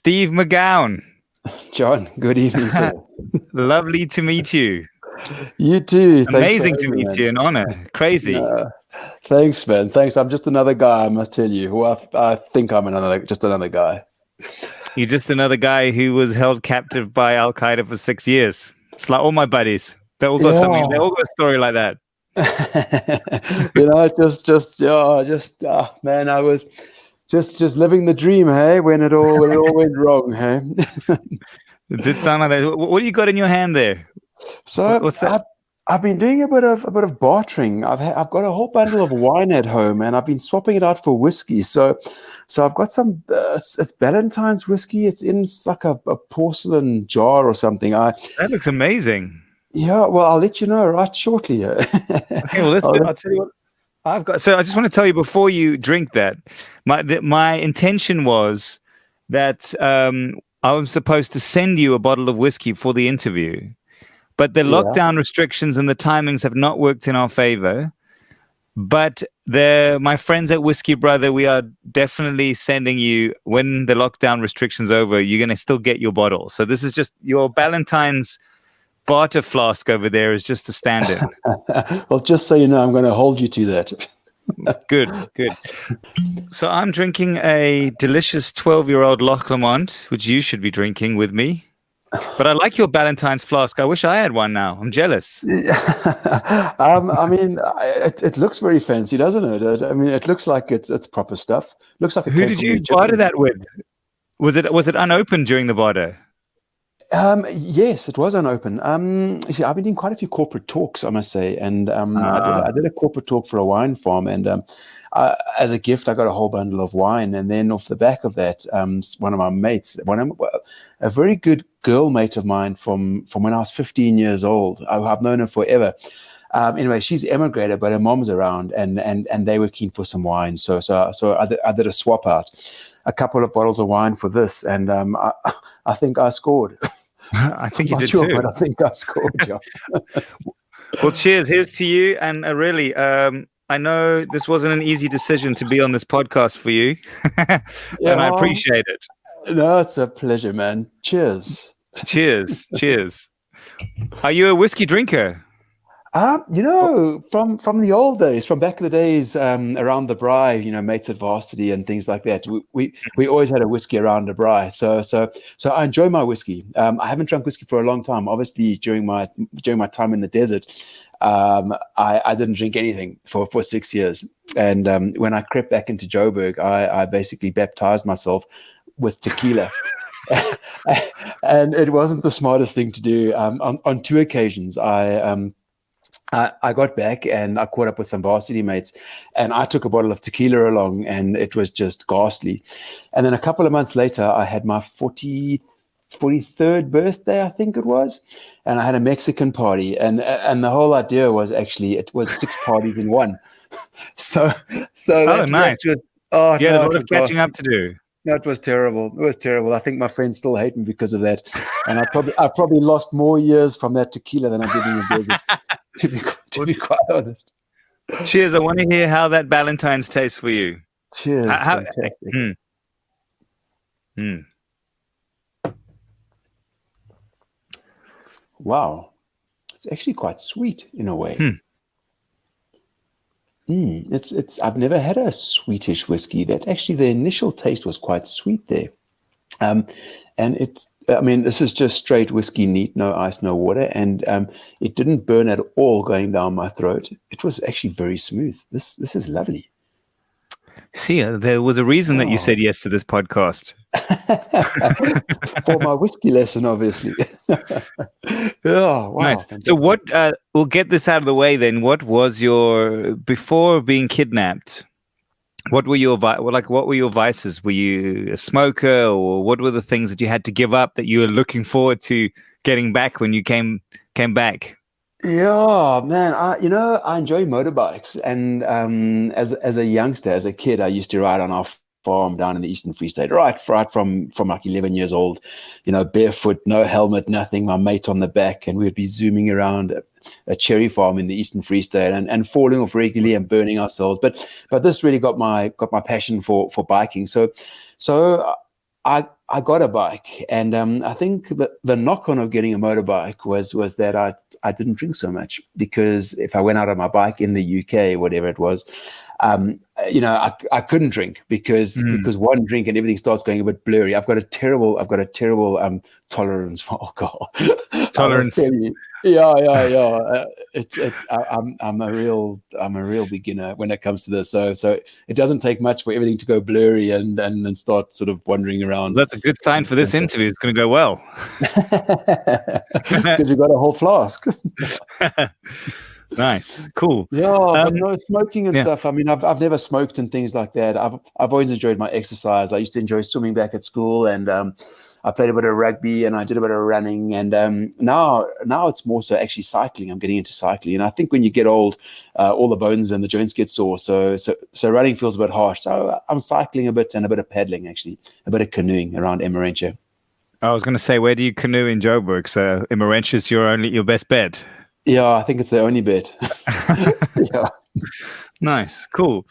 Steve McGown. John, good evening, sir. Lovely to meet you. You too. Thanks for Amazing to having me, meet man. you. An honor. Crazy. Thanks, man. Thanks. I'm just another guy, I must tell you. Who I think I'm just another guy. You're just another guy who was held captive by Al Qaeda for 6 years. It's like all my buddies. They all got something. They all got a story like that. Man, I was just living the dream, hey, when it all went wrong, hey. It did sound like that. What do you got in your hand there? So What's that? I've been doing a bit of bartering. I've got a whole bundle of wine at home, and I've been swapping it out for whiskey. So I've got some. It's Ballantine's whiskey. It's in like a porcelain jar or something. That looks amazing. Yeah, well, I'll let you know right shortly. Okay, well, I'll tell you what I've got. So I just want to tell you before you drink that, my intention was that I was supposed to send you a bottle of whiskey for the interview, but the lockdown restrictions and the timings have not worked in our favor. But my friends at Whiskey Brother, we are definitely sending you, when the lockdown restrictions over, you're going to still get your bottle. So this is just your Ballantine's barter flask over there is just a stand-in. Well, just so you know, I'm going to hold you to that. Good. So I'm drinking a delicious 12-year-old Loch Lomond, which you should be drinking with me. But I like your Ballantine's flask. I wish I had one now. I'm jealous. I mean, it looks very fancy, doesn't it? I mean, it looks like it's proper stuff. Looks like Who did you barter that with? Was it unopened during the barter? Yes, it was unopened. You see, I've been doing quite a few corporate talks, I must say, and I did a corporate talk for a wine farm, and as a gift, I got a whole bundle of wine, and then off the back of that, one of my mates, a very good girl mate of mine from when I was 15 years old. I've known her forever. Anyway, she's emigrated, but her mom's around, and they were keen for some wine, so I did a swap out. A couple of bottles of wine for this, and I think I scored. I think you did too. But I think I scored, John. Well, cheers. Here's to you. And really, I know this wasn't an easy decision to be on this podcast for you, and I appreciate it. No, it's a pleasure, man. Cheers. Cheers. Are you a whiskey drinker? From the old days, from back in the days, around the braai, mates at varsity and things like that. We always had a whiskey around the braai. So I enjoy my whiskey. I haven't drunk whiskey for a long time. Obviously, during my time in the desert, I didn't drink anything for 6 years. And when I crept back into Joburg, I basically baptized myself with tequila. And it wasn't the smartest thing to do. On 2 occasions, I got back and I caught up with some varsity mates, and I took a bottle of tequila along, and it was just ghastly. And then a couple of months later, I had my 43rd birthday, I think it was, and I had a Mexican party, and the whole idea was actually it was 6 parties in one. So Nice. You had a lot of catching up to do. No, it was terrible. It was terrible. I think my friends still hate me because of that, and I probably lost more years from that tequila than I did in the desert. To be quite honest. Cheers. I want to hear how that Ballantine's tastes for you. Cheers. Fantastic. Wow. It's actually quite sweet in a way. I've never had a sweetish whiskey. That actually, the initial taste was quite sweet there. And this is just straight whiskey neat, no ice, no water. And it didn't burn at all going down my throat. It was actually very smooth. This is lovely. See, there was a reason that you said yes to this podcast. For my whiskey lesson, obviously. Wow. Nice. So we'll get this out of the way then. What was before being kidnapped, what were your vices? Were you a smoker, or what were the things that you had to give up that you were looking forward to getting back when you came back? Yeah, man. I enjoy motorbikes, and as a youngster, as a kid, I used to ride on our farm down in the Eastern Free State, right from like 11 years old, barefoot, no helmet, nothing, my mate on the back, and we'd be zooming around a cherry farm in the Eastern Free State and falling off regularly and burning ourselves. But this really got my passion for biking. So I got a bike, and I think the knock on of getting a motorbike was that I didn't drink so much, because if I went out on my bike in the UK, whatever it was, I couldn't drink because one drink and everything starts going a bit blurry. I've got a terrible tolerance for alcohol. I must Tolerance. tell you. Yeah. I'm a real beginner when it comes to this. So it doesn't take much for everything to go blurry and start sort of wandering around. That's a good sign for this interview. It's going to go well. Because you got a whole flask. Nice, cool. Yeah, but no, smoking and stuff. I mean, I've never smoked and things like that. I've always enjoyed my exercise. I used to enjoy swimming back at school, and I played a bit of rugby, and I did a bit of running. And now it's more so actually cycling. I'm getting into cycling, and I think when you get old, all the bones and the joints get sore. So running feels a bit harsh. So I'm cycling a bit and a bit of paddling, actually, a bit of canoeing around Emmarentia. I was going to say, where do you canoe in Joburg? So Emmarentia's your best bet. Yeah, I think it's the only bit. Yeah. Nice, cool.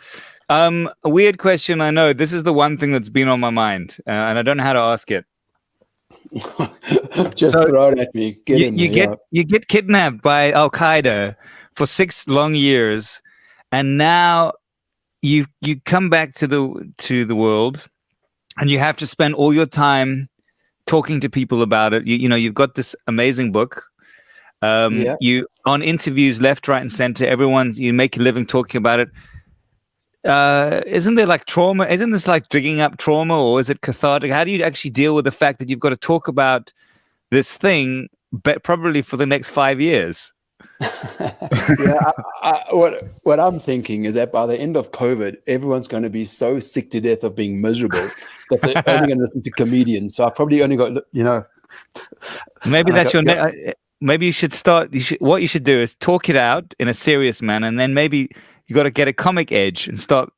A weird question. I know this is the one thing that's been on my mind, and I don't know how to ask it. Just throw it at me. You get kidnapped by Al Qaeda for 6 long years, and now you come back to the world, and you have to spend all your time talking to people about it. You've got this amazing book. You on interviews left, right, and center. You make a living talking about it. Isn't there like trauma? Isn't this like digging up trauma, or is it cathartic? How do you actually deal with the fact that you've got to talk about this thing, but probably for the next 5 years? What I'm thinking is that by the end of COVID, everyone's going to be so sick to death of being miserable that they're only going to listen to comedians. So I probably only got, maybe that's maybe you should start. What you should do is talk it out in a serious manner, and then maybe you got to get a comic edge and start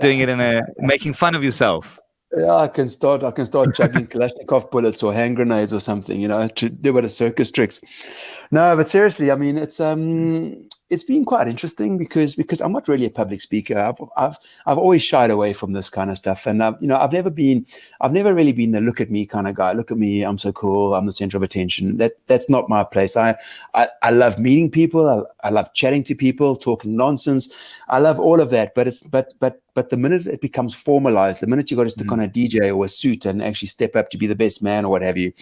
doing it making fun of yourself. Yeah, I can start juggling Kalashnikov bullets or hand grenades or something, to do a bit of circus tricks. No, but seriously, I mean, it's been quite interesting because I'm not really a public speaker. I've always shied away from this kind of stuff, and I've never really been the look at me kind of guy. Look at me, I'm so cool, I'm the center of attention. That's not my place. I love meeting people. I love chatting to people, talking nonsense. I love all of that. But the minute it becomes formalized, the minute you got to stick on a DJ or a suit and actually step up to be the best man or what have you,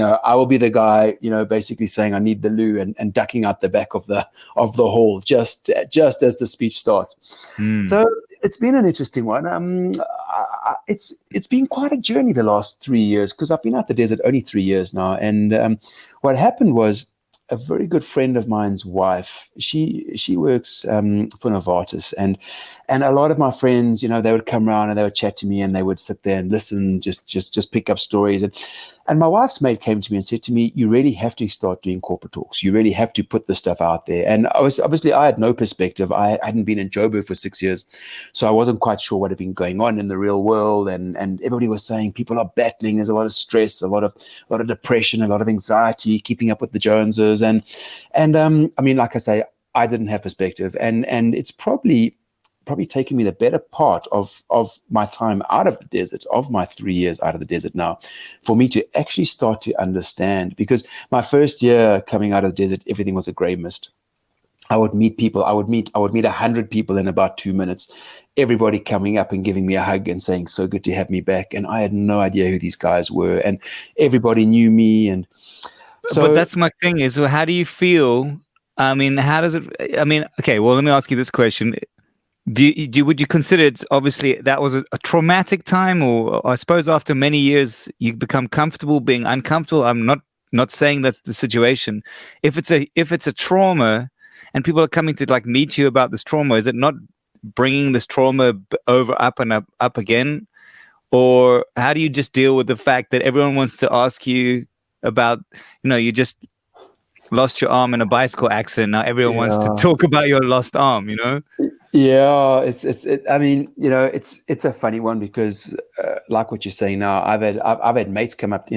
I will be the guy, basically saying I need the loo and ducking out the back of the hall just as the speech starts. So it's been an interesting one. It's been quite a journey the last 3 years, because I've been out the desert only 3 years now. And what happened was, a very good friend of mine's wife, she works for Novartis, and a lot of my friends, they would come around and they would chat to me, and they would sit there and listen, just pick up stories. And my wife's mate came to me and said to me, you really have to start doing corporate talks. You really have to put this stuff out there. And I had no perspective. I hadn't been in Joburg for 6 years, so I wasn't quite sure what had been going on in the real world. And everybody was saying people are battling. There's a lot of stress, a lot of depression, a lot of anxiety, keeping up with the Joneses. And I mean, like I say, I didn't have perspective, and it's probably taken me the better part of my time out of the desert, of my 3 years out of the desert now, for me to actually start to understand. Because my first year coming out of the desert, everything was a gray mist. I would meet people. I would meet 100 people in about 2 minutes. Everybody coming up and giving me a hug and saying, "So good to have me back." And I had no idea who these guys were, and everybody knew me. And so, but that's my thing is, how do you feel? I mean, how does it? I mean, okay. Well, let me ask you this question. Would you consider it, obviously that was a traumatic time, or I suppose after many years you become comfortable being uncomfortable? I'm not saying that's the situation. If it's a trauma and people are coming to like meet you about this trauma, is it not bringing this trauma up again? Or how do you just deal with the fact that everyone wants to ask you about, you just lost your arm in a bicycle accident. Now everyone wants to talk about your lost arm, Yeah, I mean, it's a funny one because, like what you're saying now, I've had mates come up,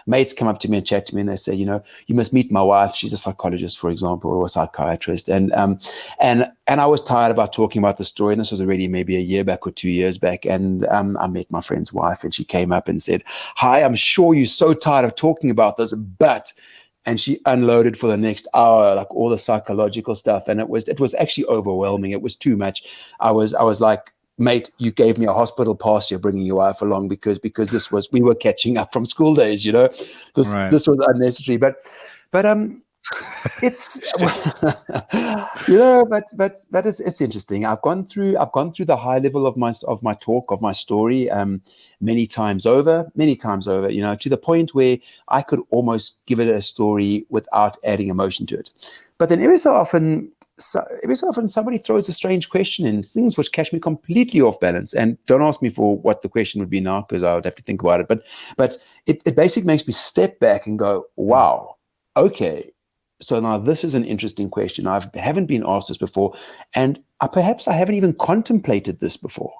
mates come up to me and chat to me, and they say, you must meet my wife. She's a psychologist, for example, or a psychiatrist, and I was tired about talking about the story. And this was already maybe a year back or 2 years back, and I met my friend's wife, and she came up and said, "Hi, I'm sure you're so tired of talking about this, but." And she unloaded for the next hour, like all the psychological stuff, and it was actually overwhelming. It was too much. I was like, mate, you gave me a hospital pass. You're bringing your wife along because we were catching up from school days. This Right. this was unnecessary, but it's Shit. but it's interesting. I've gone through the high level of my talk, of my story, many times over, to the point where I could almost give it a story without adding emotion to it. But then every so often somebody throws a strange question in, things which catch me completely off balance. And don't ask me for what the question would be now, because I would have to think about it. But it basically makes me step back and go, wow, okay. So now this is an interesting question. I haven't been asked this before, and perhaps I haven't even contemplated this before.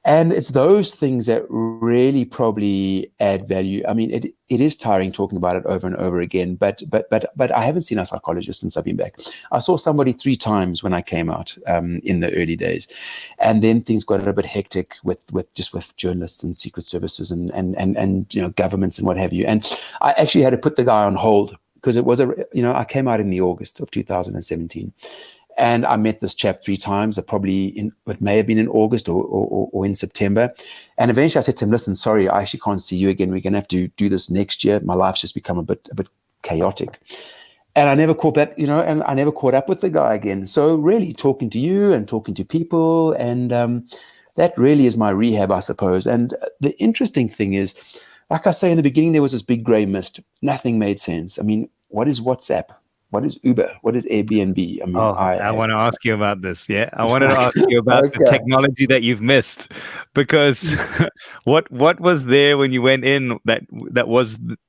And it's those things that really probably add value. I mean, it is tiring talking about it over and over again, but I haven't seen a psychologist since I've been back. I saw somebody 3 times when I came out, in the early days, and then things got a bit hectic with journalists and secret services and governments and what have you. And I actually had to put the guy on hold, because I came out in the August of 2017. And I met this chap 3 times, it may have been in August or in September. And eventually I said to him, listen, sorry, I actually can't see you again. We're going to have to do this next year. My life's just become a bit chaotic. And I never caught up with the guy again. So really talking to you and talking to people, and that really is my rehab, I suppose. And the interesting thing is, like I say in the beginning, there was this big gray mist. Nothing made sense. I mean, what is WhatsApp? What is Uber? What is Airbnb? I mean, Oh, I want to ask you about this. Yeah, I wanted to okay. ask you about the Okay. technology that you've missed, because what was there when you went in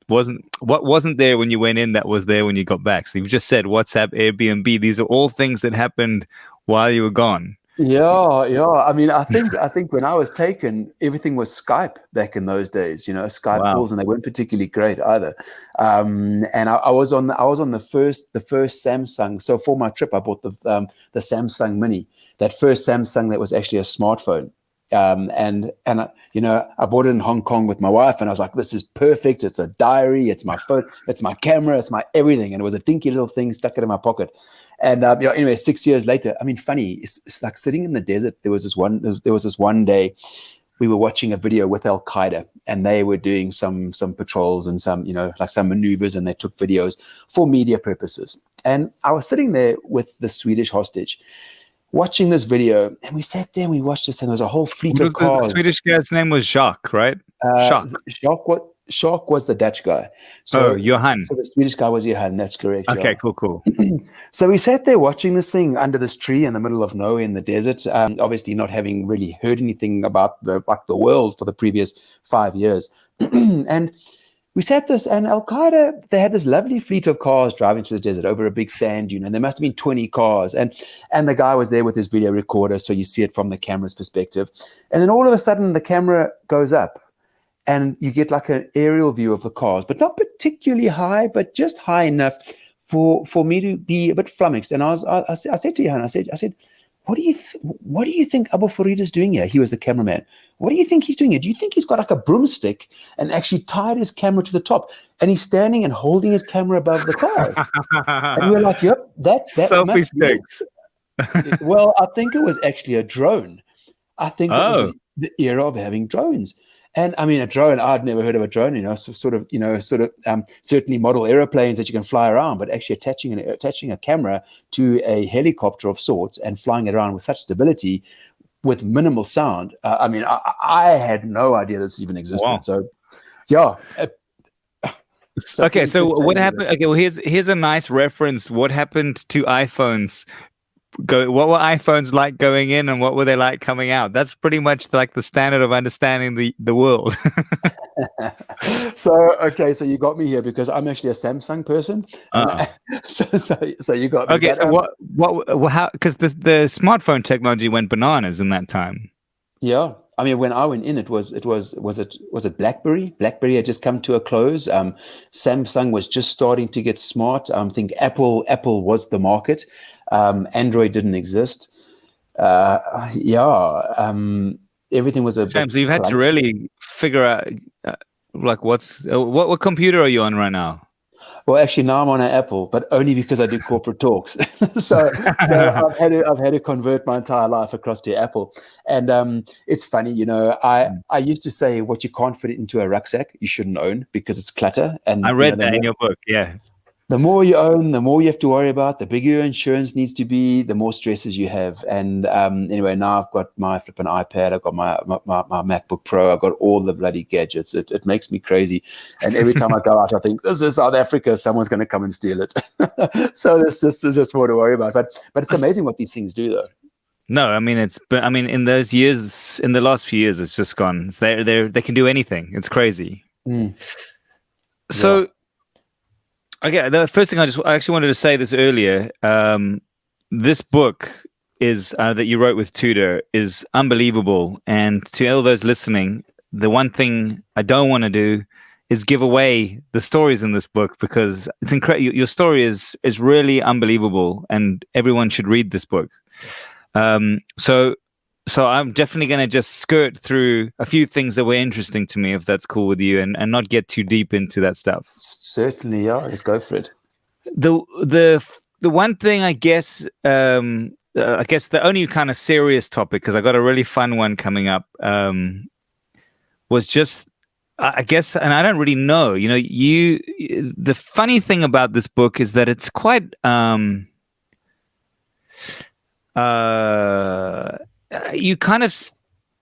wasn't there when you went in that was there when you got back? So you've just said WhatsApp, Airbnb. These are all things that happened while you were gone. Yeah, yeah. I mean, I think when I was taken, everything was Skype back in those days. Skype Wow. calls, and they weren't particularly great either. And I was on the first Samsung. So for my trip, I bought the Samsung Mini, that first Samsung that was actually a smartphone. I bought it in Hong Kong with my wife, and I was like, this is perfect. It's a diary. It's my phone. It's my camera. It's my everything. And it was a dinky little thing stuck it in my pocket. And anyway, 6 years later, I mean, funny, it's like sitting in the desert. There was this one day we were watching a video with Al Qaeda, and they were doing some patrols and some, like some maneuvers, and they took videos for media purposes. And I was sitting there with the Swedish hostage, watching this video, and we sat there and we watched this, and there was a whole fleet What of was the cars. Swedish guy's name? Was Jacques, right? Jacques. Shark was the Dutch guy. Oh, So, Johan. so the Swedish guy was Johan. That's correct. Okay, Yeah. cool, cool. So we sat there watching this thing under this tree in the middle of nowhere in the desert. Obviously, not having really heard anything about the world for the previous 5 years, and we sat this, and Al Qaeda, they had this lovely fleet of cars driving through the desert over a big sand dune, and there must have been 20 cars, and the guy was there with his video recorder, so you see it from the camera's perspective, and then all of a sudden the camera goes up, and you get like an aerial view of the cars, but not particularly high, but just high enough for me to be a bit flummoxed. And I said to Johan, I said, what do you think Abu Farid is doing here? He was the cameraman. What do you think he's doing here? Do you think he's got like a broomstick and actually tied his camera to the top, and he's standing and holding his camera above the car? And we're like, yep, that Selfie must be sticks. it. Well, I think it was actually a drone. I think it was Oh, the era of having drones. And I mean, a drone, I'd never heard of a drone, certainly model airplanes that you can fly around, but actually attaching a camera to a helicopter of sorts and flying it around with such stability with minimal sound. I mean, I had no idea this even wow. existed. So, yeah. Okay, so what changes. happened? Okay, well, here's a nice reference. What happened to iPhones go? What were iPhones like going in, and what were they like coming out? That's pretty much like the standard of understanding the world. So you got me here because I'm actually a Samsung person, and uh so you got me. Okay, But so how? Because the smartphone technology went bananas in that time. yeah, I mean, when I went in, was it BlackBerry? BlackBerry had just come to a close. Samsung was just starting to get smart. I think Apple was the market. Android didn't exist. Yeah, everything was a James, bit so you've had to clunky. really figure out like what computer are you on right now? Well, actually, now I'm on an Apple, but only because I do corporate talks. So I've had to convert my entire life across to Apple, and it's funny, I used to say what you can't fit into a rucksack, you shouldn't own because it's clutter, I and read that in your book. Yeah. the more you own, the more you have to worry about, the bigger your insurance needs to be, the more stresses you have. And anyway, now I've got my flipping iPad, I've got my MacBook Pro, I've got all the bloody gadgets. It makes me crazy. And every time I go out, I think, this is South Africa, someone's going to come and steal it. So there's just more to worry about. But it's amazing what these things do, though. No, I mean in those years, in the last few years, it's just gone. They can do anything. It's crazy. Mm, yeah. So okay, the first thing I actually wanted to say this earlier. This book is that you wrote with Tudor is unbelievable, and to all those listening, the one thing I don't want to do is give away the stories in this book because it's incredible. Your story is really unbelievable, and everyone should read this book. So I'm definitely going to just skirt through a few things that were interesting to me, if that's cool with you, and not get too deep into that stuff. Certainly, yeah. Let's go for it. The one thing I guess the only kind of serious topic, because I got a really fun one coming up, was just I guess, and I don't really know. The funny thing about this book is that it's quite you kind of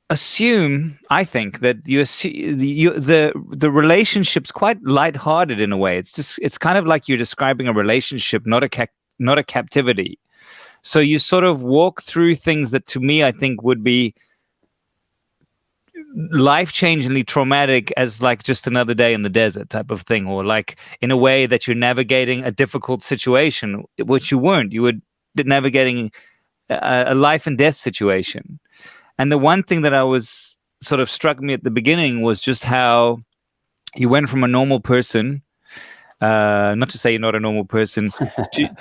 assume, I think, that the relationship's quite lighthearted in a way. It's kind of like you're describing a relationship, not a captivity. So you sort of walk through things that, to me, I think would be life-changingly traumatic, as like just another day in the desert type of thing, or like in a way that you're navigating a difficult situation, which you weren't. You were navigating a life and death situation. And the one thing that I was sort of struck me at the beginning was just how you went from a normal person, not to say you're not a normal person,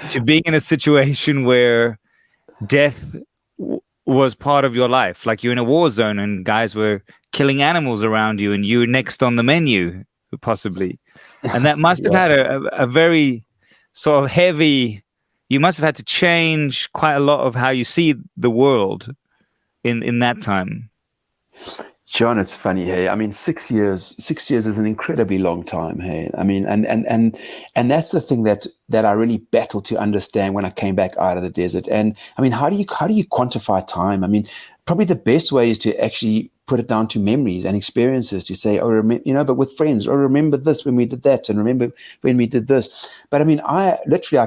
to being in a situation where death was part of your life. Like you're in a war zone and guys were killing animals around you and you were next on the menu, possibly. And that must have had a very sort of heavy, you must have had to change quite a lot of how you see the world in that time. John, it's funny, hey. I mean, 6 years is an incredibly long time, hey. I mean, and that's the thing that I really battled to understand when I came back out of the desert. And I mean, how do you quantify time? I mean, probably the best way is to actually put it down to memories and experiences, to say, oh, but with friends, or remember this when we did that, and remember when we did this. But I mean, I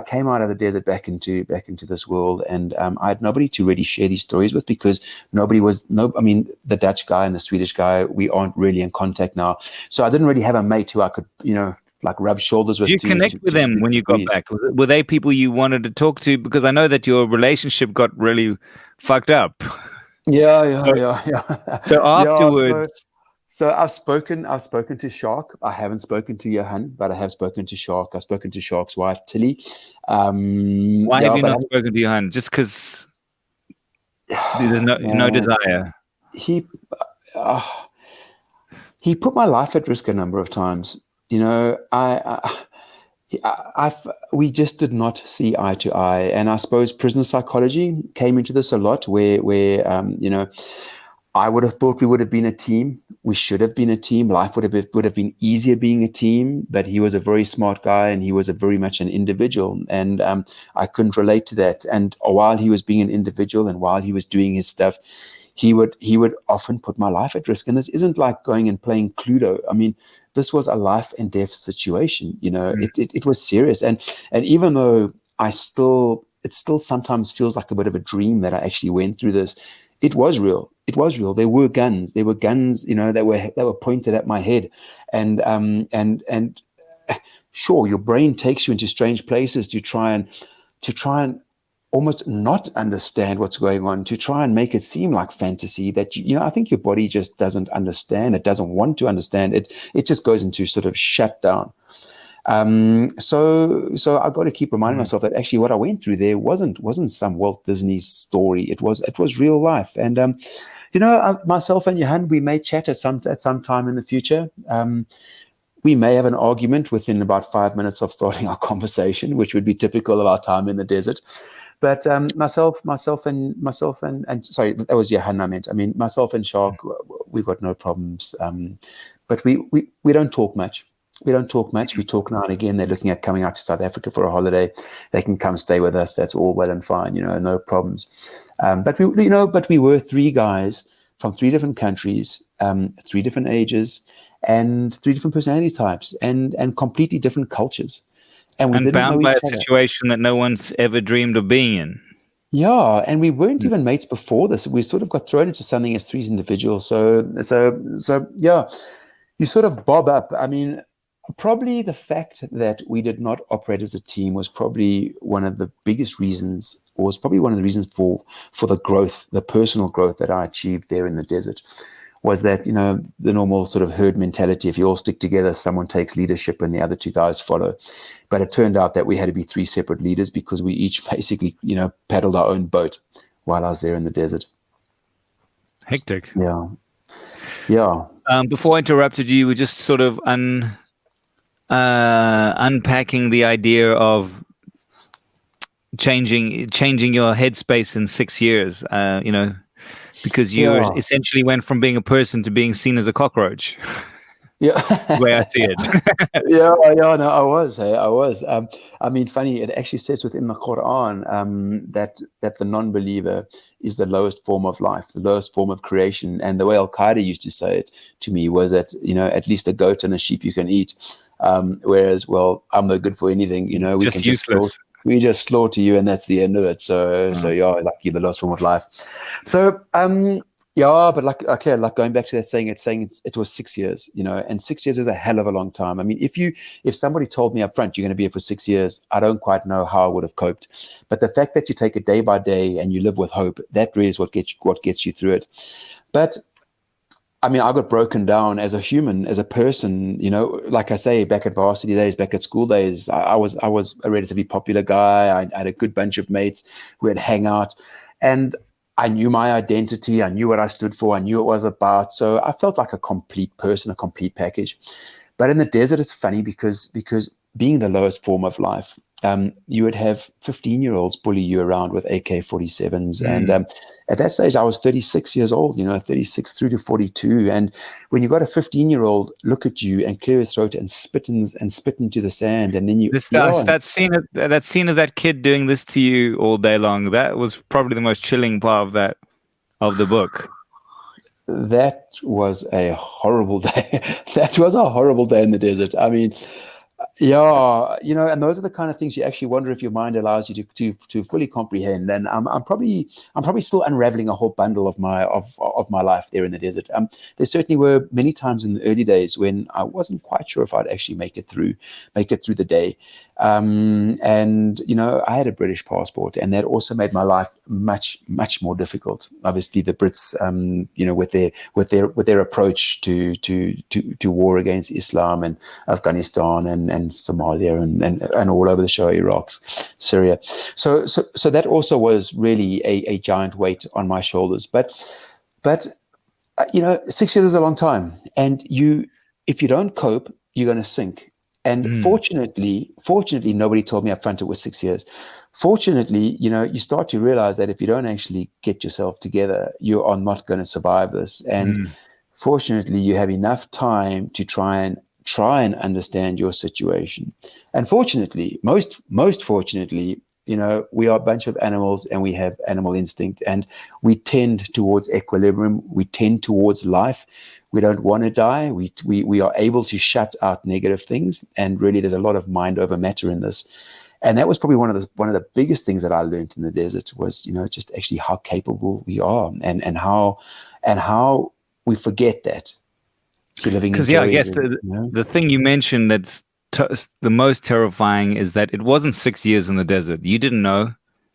came out of the desert back into this world, and I had nobody to really share these stories with, because I mean, the Dutch guy and the Swedish guy, we aren't really in contact now. So I didn't really have a mate who I could, like rub shoulders with. Did you connect with them when you got back? Were they people you wanted to talk to? Because I know that your relationship got really fucked up. Yeah. So afterwards, so I've spoken to Shark. I haven't spoken to Johan, but I have spoken to Shark. I've spoken to Shark's wife, Tilly. Why have you not spoken to Johan? Just because there's no desire. He put my life at risk a number of times. We just did not see eye to eye, and I suppose prisoner psychology came into this a lot. Where I would have thought we would have been a team. We should have been a team. Life would have been easier being a team. But he was a very smart guy, and he was very much an individual, and I couldn't relate to that. And while he was being an individual, and while he was doing his stuff, he would often put my life at risk. And this isn't like going and playing Cluedo. I mean, this was a life and death situation. It was serious. And even though I still it still sometimes feels like a bit of a dream that I actually went through this. It was real. It was real. There were guns. There were guns, that were pointed at my head, and sure, your brain takes you into strange places to try and almost not understand what's going on, to try and make it seem like fantasy that, I think your body just doesn't understand. It doesn't want to understand it. It just goes into sort of shutdown. So I got to keep reminding myself that actually what I went through there wasn't some Walt Disney story. It was real life. And, myself and Johan, we may chat at some time in the future. We may have an argument within about 5 minutes of starting our conversation, which would be typical of our time in the desert. But myself and sorry, that was Johan I meant. I mean, myself and Shark, we've got no problems. But we don't talk much. We don't talk much. We talk now and again. They're looking at coming out to South Africa for a holiday. They can come stay with us. That's all well and fine, no problems. But we were three guys from three different countries, three different ages, and three different personality types, and completely different cultures. And we didn't bound know by each a other. situation that no one's ever dreamed of being in. Yeah, and we weren't even mates before this. We sort of got thrown into something as three individuals. So yeah, you sort of bob up. I mean, probably the fact that we did not operate as a team was probably one of the biggest reasons, or was probably one of the reasons for the growth, the personal growth that I achieved there in the desert. Was that, the normal sort of herd mentality. If you all stick together, someone takes leadership and the other two guys follow. But it turned out that we had to be three separate leaders because we each basically, paddled our own boat while I was there in the desert. Hectic. Yeah. Before I interrupted you, we were just sort of unpacking the idea of changing your headspace in 6 years, because you essentially went from being a person to being seen as a cockroach. Yeah. The way I see it. No, I was. I mean, funny, it actually says within the Quran that the non-believer is the lowest form of life, the lowest form of creation. And the way Qaeda used to say it to me was that, at least a goat and a sheep you can eat. Whereas, well, I'm no good for anything, we just can useless. we just slaughter you and that's the end of it. So yeah, like you're the lowest form of life. So yeah, but like going back to that saying it was 6 years, and 6 years is a hell of a long time. I mean, if somebody told me up front you're going to be here for 6 years, I don't quite know how I would have coped. But the fact that you take it day by day and you live with hope, that really is what gets you through it. But I mean, I got broken down as a human, as a person, like I say, back at varsity days, back at school days, I was a relatively popular guy. I had a good bunch of mates who would hang out, and I knew my identity. I knew what I stood for. I knew what it was about. So I felt like a complete person, a complete package. But in the desert, it's funny because being the lowest form of life, you would have 15-year-olds bully you around with AK-47s. And at that stage, I was 36 years old, 36 through to 42. And when you got a 15-year-old look at you and clear his throat and spit into the sand, and then that scene of that kid doing this to you all day long, that was probably the most chilling part of the book. That was a horrible day. That was a horrible day in the desert. I mean, yeah, and those are the kind of things you actually wonder if your mind allows you to fully comprehend. And I'm probably still unraveling a whole bundle of my life there in the desert. There certainly were many times in the early days when I wasn't quite sure if I'd actually make it through the day. And I had a British passport, and that also made my life much, much more difficult. Obviously, the Brits, with their approach to war against Islam and Afghanistan and Somalia and all over the show, Iraq, Syria. So that also was really a giant weight on my shoulders. But 6 years is a long time, and if you don't cope, you're going to sink. And fortunately, nobody told me up front it was 6 years. Fortunately, you start to realize that if you don't actually get yourself together, you are not going to survive this. And fortunately, you have enough time to try and understand your situation. And fortunately, most fortunately, we are a bunch of animals and we have animal instinct, and we tend towards equilibrium. We tend towards life. We don't want to die. We are able to shut out negative things. And really, there's a lot of mind over matter in this. And that was probably one of the biggest things that I learned in the desert was, just actually how capable we are, and how we forget that through living in Because I joys. guess the thing you mentioned that's the most terrifying is that it wasn't 6 years in the desert. You didn't know.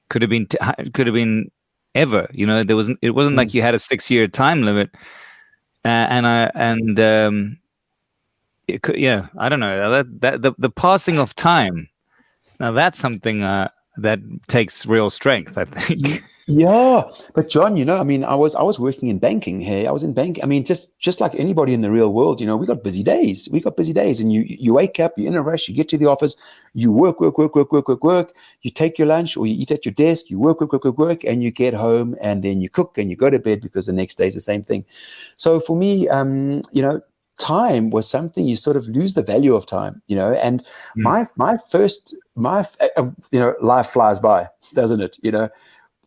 Could have been ever. It wasn't like you had a 6-year time limit. It could, yeah, I don't know, that the passing of time. Now that's something that takes real strength, I think. Yeah, but John, I mean, I was working in banking. Hey, I was in bank. I mean, just like anybody in the real world, we got busy days. We got busy days, and you wake up, you're in a rush, you get to the office, you work, work, work, work, work, work, work. You take your lunch or you eat at your desk, you work, work, work, work, work, and you get home, and then you cook and you go to bed because the next day is the same thing. So for me, time was something you sort of lose the value of time, and my life flies by, doesn't it?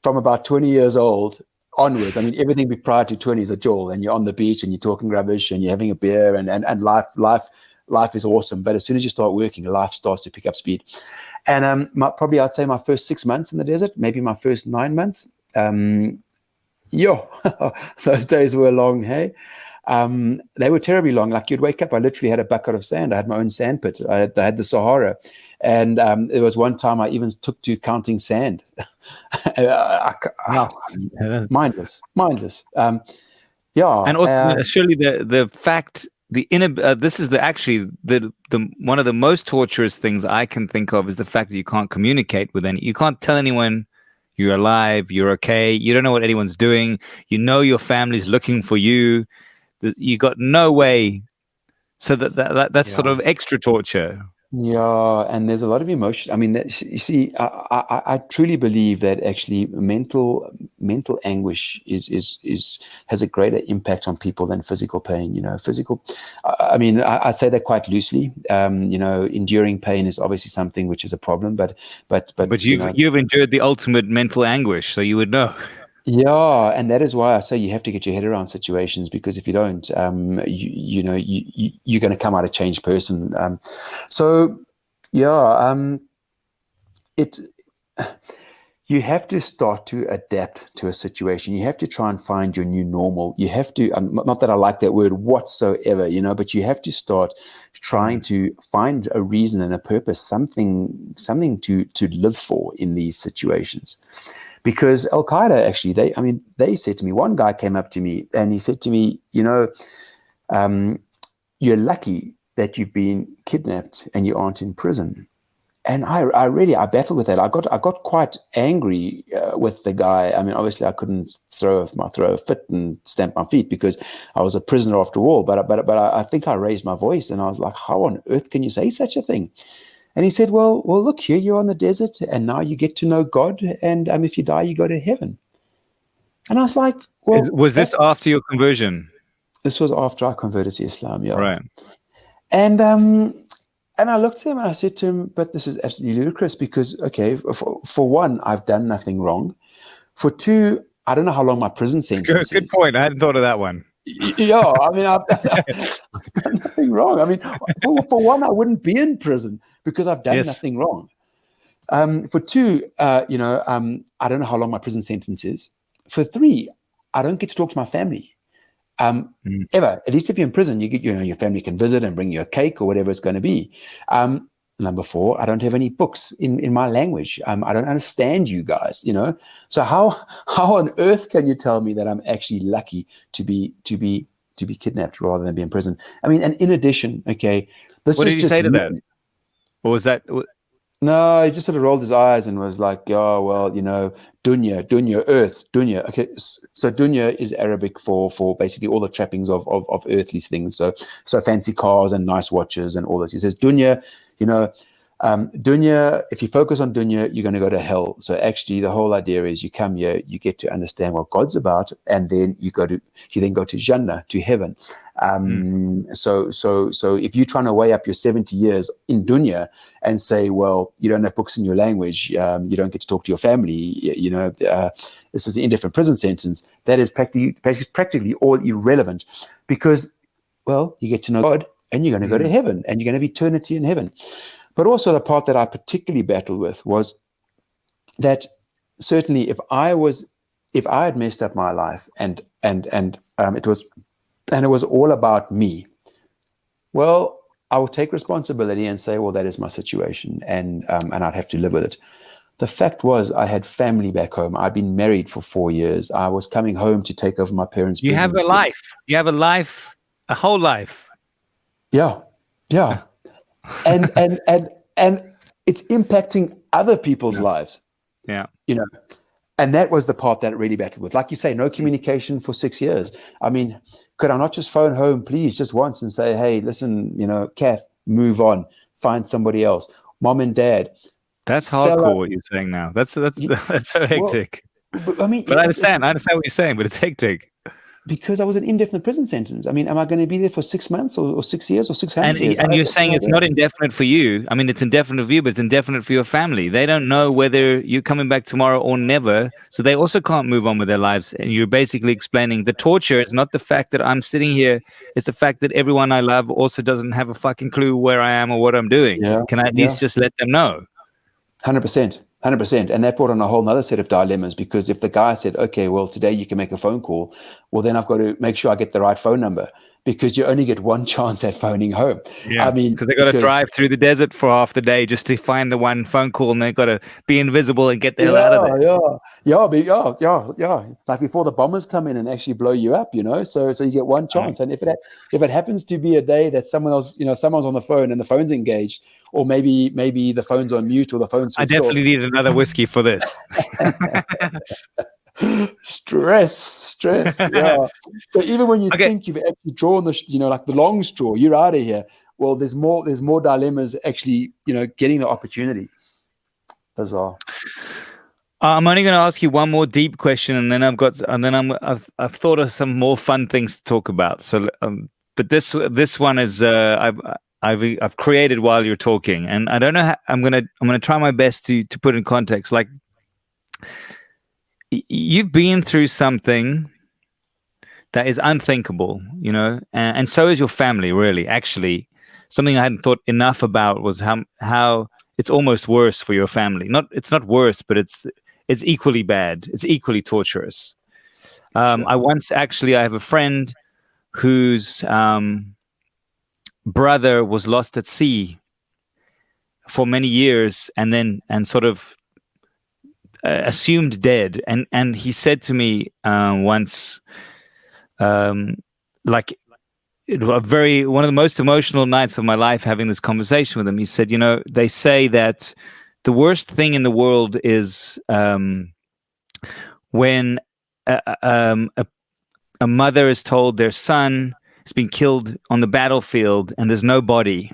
From about 20 years old onwards. I mean, everything prior to 20 is a jewel, and you're on the beach and you're talking rubbish and you're having a beer, and life is awesome. But as soon as you start working, life starts to pick up speed. And probably I'd say my first 6 months in the desert, maybe my first 9 months. Those days were long, hey? They were terribly long. Like, you'd wake up, I literally had a bucket of sand. I had my own sand pit. I had the Sahara. And there was one time I even took to counting sand. Mindless. And also, surely the fact, this is the one of the most torturous things I can think of, is the fact that you can't communicate with you can't tell anyone you're alive, you're okay. You don't know what anyone's doing. Your family's looking for you. You got no way. So that's sort of extra torture. Yeah, and there's a lot of emotion. I mean, you see, I truly believe that actually mental anguish has a greater impact on people than physical pain. Physical. I mean, I say that quite loosely. Enduring pain is obviously something which is a problem, but you've endured the ultimate mental anguish, so you would know. Yeah, and that is why I say you have to get your head around situations, because if you don't, you're going to come out a changed person. You have to start to adapt to a situation. You have to try and find your new normal. You have to, not that I like that word whatsoever, but you have to start trying to find a reason and a purpose, something to live for in these situations. Because Al Qaeda, actually, they said to me, one guy came up to me and he said to me, you're lucky that you've been kidnapped and you aren't in prison. And I battled with that. I got quite angry with the guy. I mean, obviously, I couldn't throw a fit and stamp my feet because I was a prisoner after all. But I think I raised my voice and I was like, how on earth can you say such a thing? And he said, well, look, here you're on the desert, and now you get to know God, and if you die, you go to heaven. And I was like, well... Was this after your conversion? This was after I converted to Islam, yeah. Right. And I looked at him and I said to him, but this is absolutely ludicrous because, okay, for one, I've done nothing wrong. For two, I don't know how long my prison sentence is. Good point. I hadn't thought of that one. Yeah, I mean, I've done nothing wrong. I mean, for one, I wouldn't be in prison because I've done nothing wrong. For two, I don't know how long my prison sentence is. For three, I don't get to talk to my family. Ever. At least if you're in prison, you get, your family can visit and bring you a cake or whatever it's going to be. Number four, I don't have any books in my language. I don't understand you guys, So how on earth can you tell me that I'm actually lucky to be kidnapped rather than be in prison? I mean, and in addition, okay, what did you say to that? Or was that? No, he just sort of rolled his eyes and was like, "Oh, well, dunya, earth, dunya." Okay, so dunya is Arabic for basically all the trappings of earthly things. So fancy cars and nice watches and all this. He says dunya, dunya. If you focus on dunya, you're going to go to hell. So actually, the whole idea is you come here, you get to understand what God's about, and then you then go to Jannah, to heaven. So if you're trying to weigh up your 70 years in dunya and say, well, you don't have books in your language, you don't get to talk to your family, this is an indifferent prison sentence, that is practically all irrelevant, because, well, you get to know God and you're going to go to heaven and you're going to have eternity in heaven. But also the part that I particularly battled with was that certainly if I had messed up my life and it was all about me, well, I would take responsibility and say, well, that is my situation, and I'd have to live with it. The fact was, I had family back home. I'd been married for 4 years. I was coming home to take over my parents' You have business. a life. You have a life, a whole life. Yeah, yeah, and it's impacting other people's lives. Yeah. And that was the part that it really battled with. Like you say, no communication for 6 years. I mean, could I not just phone home, please, just once and say, hey, listen, Kath, move on, find somebody else. Mom and dad. That's hardcore what you're saying now. That's so hectic. Well, I mean, but I understand what you're saying, but it's hectic. Because I was an indefinite prison sentence. I mean, am I going to be there for 6 months or 6 years or 600 years? And you're saying it's not indefinite for you. I mean, it's indefinite for you, but it's indefinite for your family. They don't know whether you're coming back tomorrow or never. So they also can't move on with their lives. And you're basically explaining the torture is not the fact that I'm sitting here. It's the fact that everyone I love also doesn't have a fucking clue where I am or what I'm doing. Yeah, Can I at least just let them know? 100%. 100%. And that brought on a whole other set of dilemmas, because if the guy said, okay, well, today you can make a phone call, well, then I've got to make sure I get the right phone number, because you only get one chance at phoning home. Yeah, I mean, because they got to drive through the desert for half the day just to find the one phone call, and they got to be invisible and get the hell out of there. Yeah. It's like before the bombers come in and actually blow you up, So you get one chance, and if it happens to be a day that someone else, someone's on the phone and the phone's engaged, or maybe the phone's on mute or the phone's switched I definitely off. need another whiskey for this. Stress. Yeah. So even when you think you've actually drawn the, like the long straw, you're out of here. Well, there's more dilemmas actually, getting the opportunity. Bizarre. I'm only going to ask you one more deep question, and then I've thought of some more fun things to talk about. So, but this one is I've created while you're talking, and I don't know how, I'm gonna try my best to put in context. Like, you've been through something that is unthinkable, and so is your family. Really, actually, something I hadn't thought enough about was how it's almost worse for your family. It's not worse, but it's equally bad. It's equally torturous. Sure. I have a friend whose brother was lost at sea for many years, and sort of assumed dead. And he said to me once, like, one of the most emotional nights of my life, having this conversation with him. He said, they say that the worst thing in the world is when a mother is told their son has been killed on the battlefield and there's no body.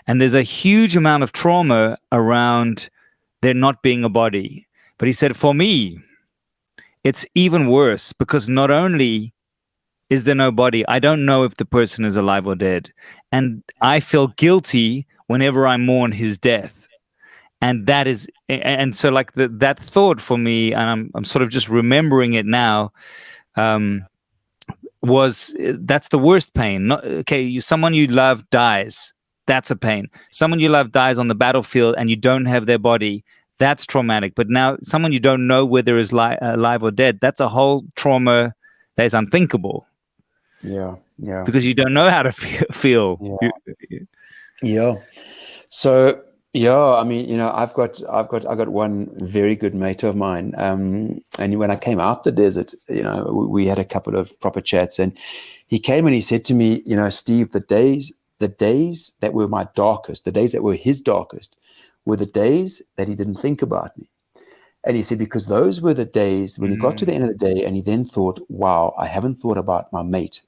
And there's a huge amount of trauma around there not being a body. But he said, for me, it's even worse, because not only is there no body, I don't know if the person is alive or dead. And I feel guilty whenever I mourn his death. And so like that thought for me, and I'm sort of just remembering it now, that's the worst pain. Someone you love dies. That's a pain. Someone you love dies on the battlefield and you don't have their body. That's traumatic. But now someone you don't know whether is alive or dead, that's a whole trauma that is unthinkable. Yeah. Because you don't know how to feel. Yeah. So, I mean, I've got one very good mate of mine. And when I came out the desert, we had a couple of proper chats, and he came and he said to me, Steve, the days that were my darkest, the days that were his darkest, were the days that he didn't think about me. And he said, because those were the days when he got to the end of the day and he then thought, wow, I haven't thought about my mate.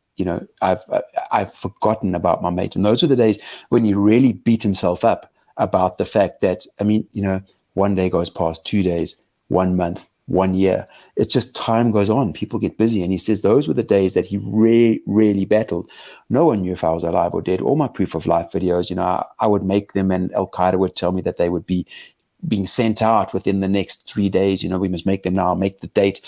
I've forgotten about my mate. And those were the days when he really beat himself up about the fact that, I mean, one day goes past, 2 days, 1 month, 1 year. It's just time goes on. People get busy. And he says those were the days that he really, really battled. No one knew if I was alive or dead. All my proof of life videos, I would make them, and Al Qaeda would tell me that they would be being sent out within the next 3 days. We must make them now, make the date.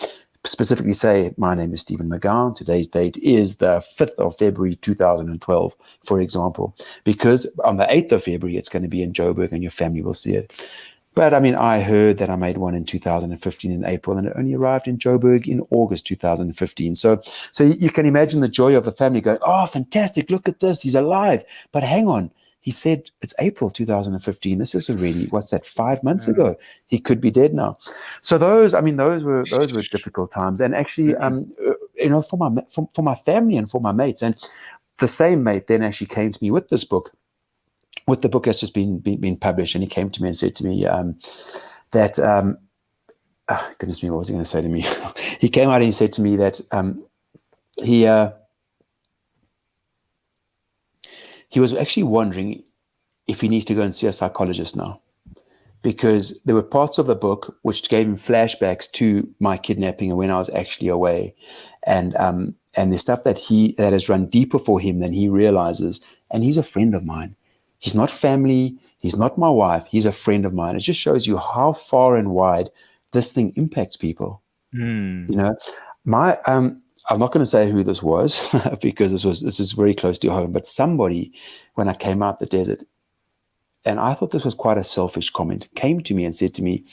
specifically say, my name is Stephen McGown. Today's date is the 5th of February, 2012, for example, because on the 8th of February, it's going to be in Joburg and your family will see it. But I mean, I heard that I made one in 2015 in April, and it only arrived in Joburg in August 2015. So you can imagine the joy of the family going, oh, fantastic, look at this, he's alive. But hang on, he said it's April 2015. This is already, what's that, 5 months ago? He could be dead now. So those were difficult times. And actually, for my family and for my mates, and the same mate then actually came to me with this book. With the book has just been published, and he came to me and said to me that, goodness me, what was he going to say to me? He came out and he said to me that he was actually wondering if he needs to go and see a psychologist now, because there were parts of the book which gave him flashbacks to my kidnapping and when I was actually away, and the stuff that has run deeper for him than he realizes. And he's a friend of mine. He's not family. He's not my wife. He's a friend of mine. It just shows you how far and wide this thing impacts people. You know, I'm not going to say who this was because this is very close to home, but somebody, when I came out the desert, and I thought this was quite a selfish comment, came to me and said to me,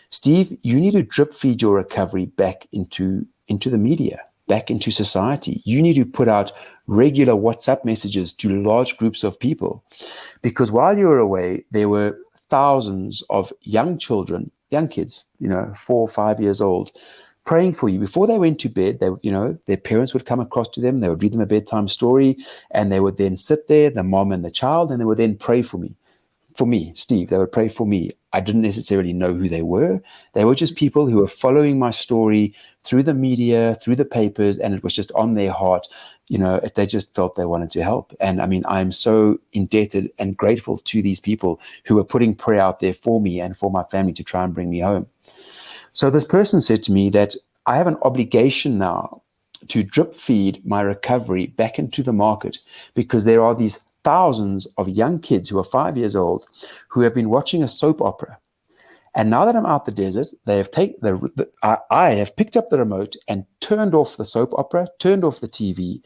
Steve, you need to drip feed your recovery back into the media, back into society. You need to put out regular WhatsApp messages to large groups of people, because while you were away, there were thousands of young kids, 4 or 5 years old, praying for you. Before they went to bed, their parents would come across to them, they would read them a bedtime story, and they would then sit there, the mom and the child, and they would then pray for me. For me, Steve, they would pray for me. I didn't necessarily know who they were. They were just people who were following my story through the media, through the papers, and it was just on their heart. They just felt they wanted to help. And I mean, I'm so indebted and grateful to these people who were putting prayer out there for me and for my family to try and bring me home. So this person said to me that I have an obligation now to drip feed my recovery back into the market, because there are these thousands of young kids who are 5 years old who have been watching a soap opera. And now that I'm out the desert, they have I have picked up the remote and turned off the soap opera, turned off the TV,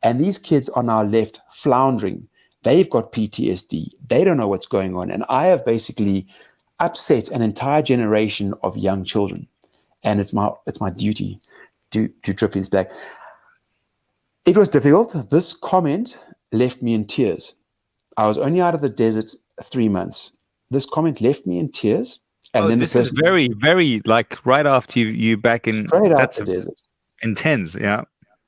and these kids are now left floundering. They've got PTSD. They don't know what's going on. And I have basically upset an entire generation of young children. And it's my duty to drip these back. It was difficult. This comment left me in tears. I was only out of the desert 3 months. This comment left me in tears. And then this is very, very, like, right after you back in. Straight out the desert. Intense, yeah.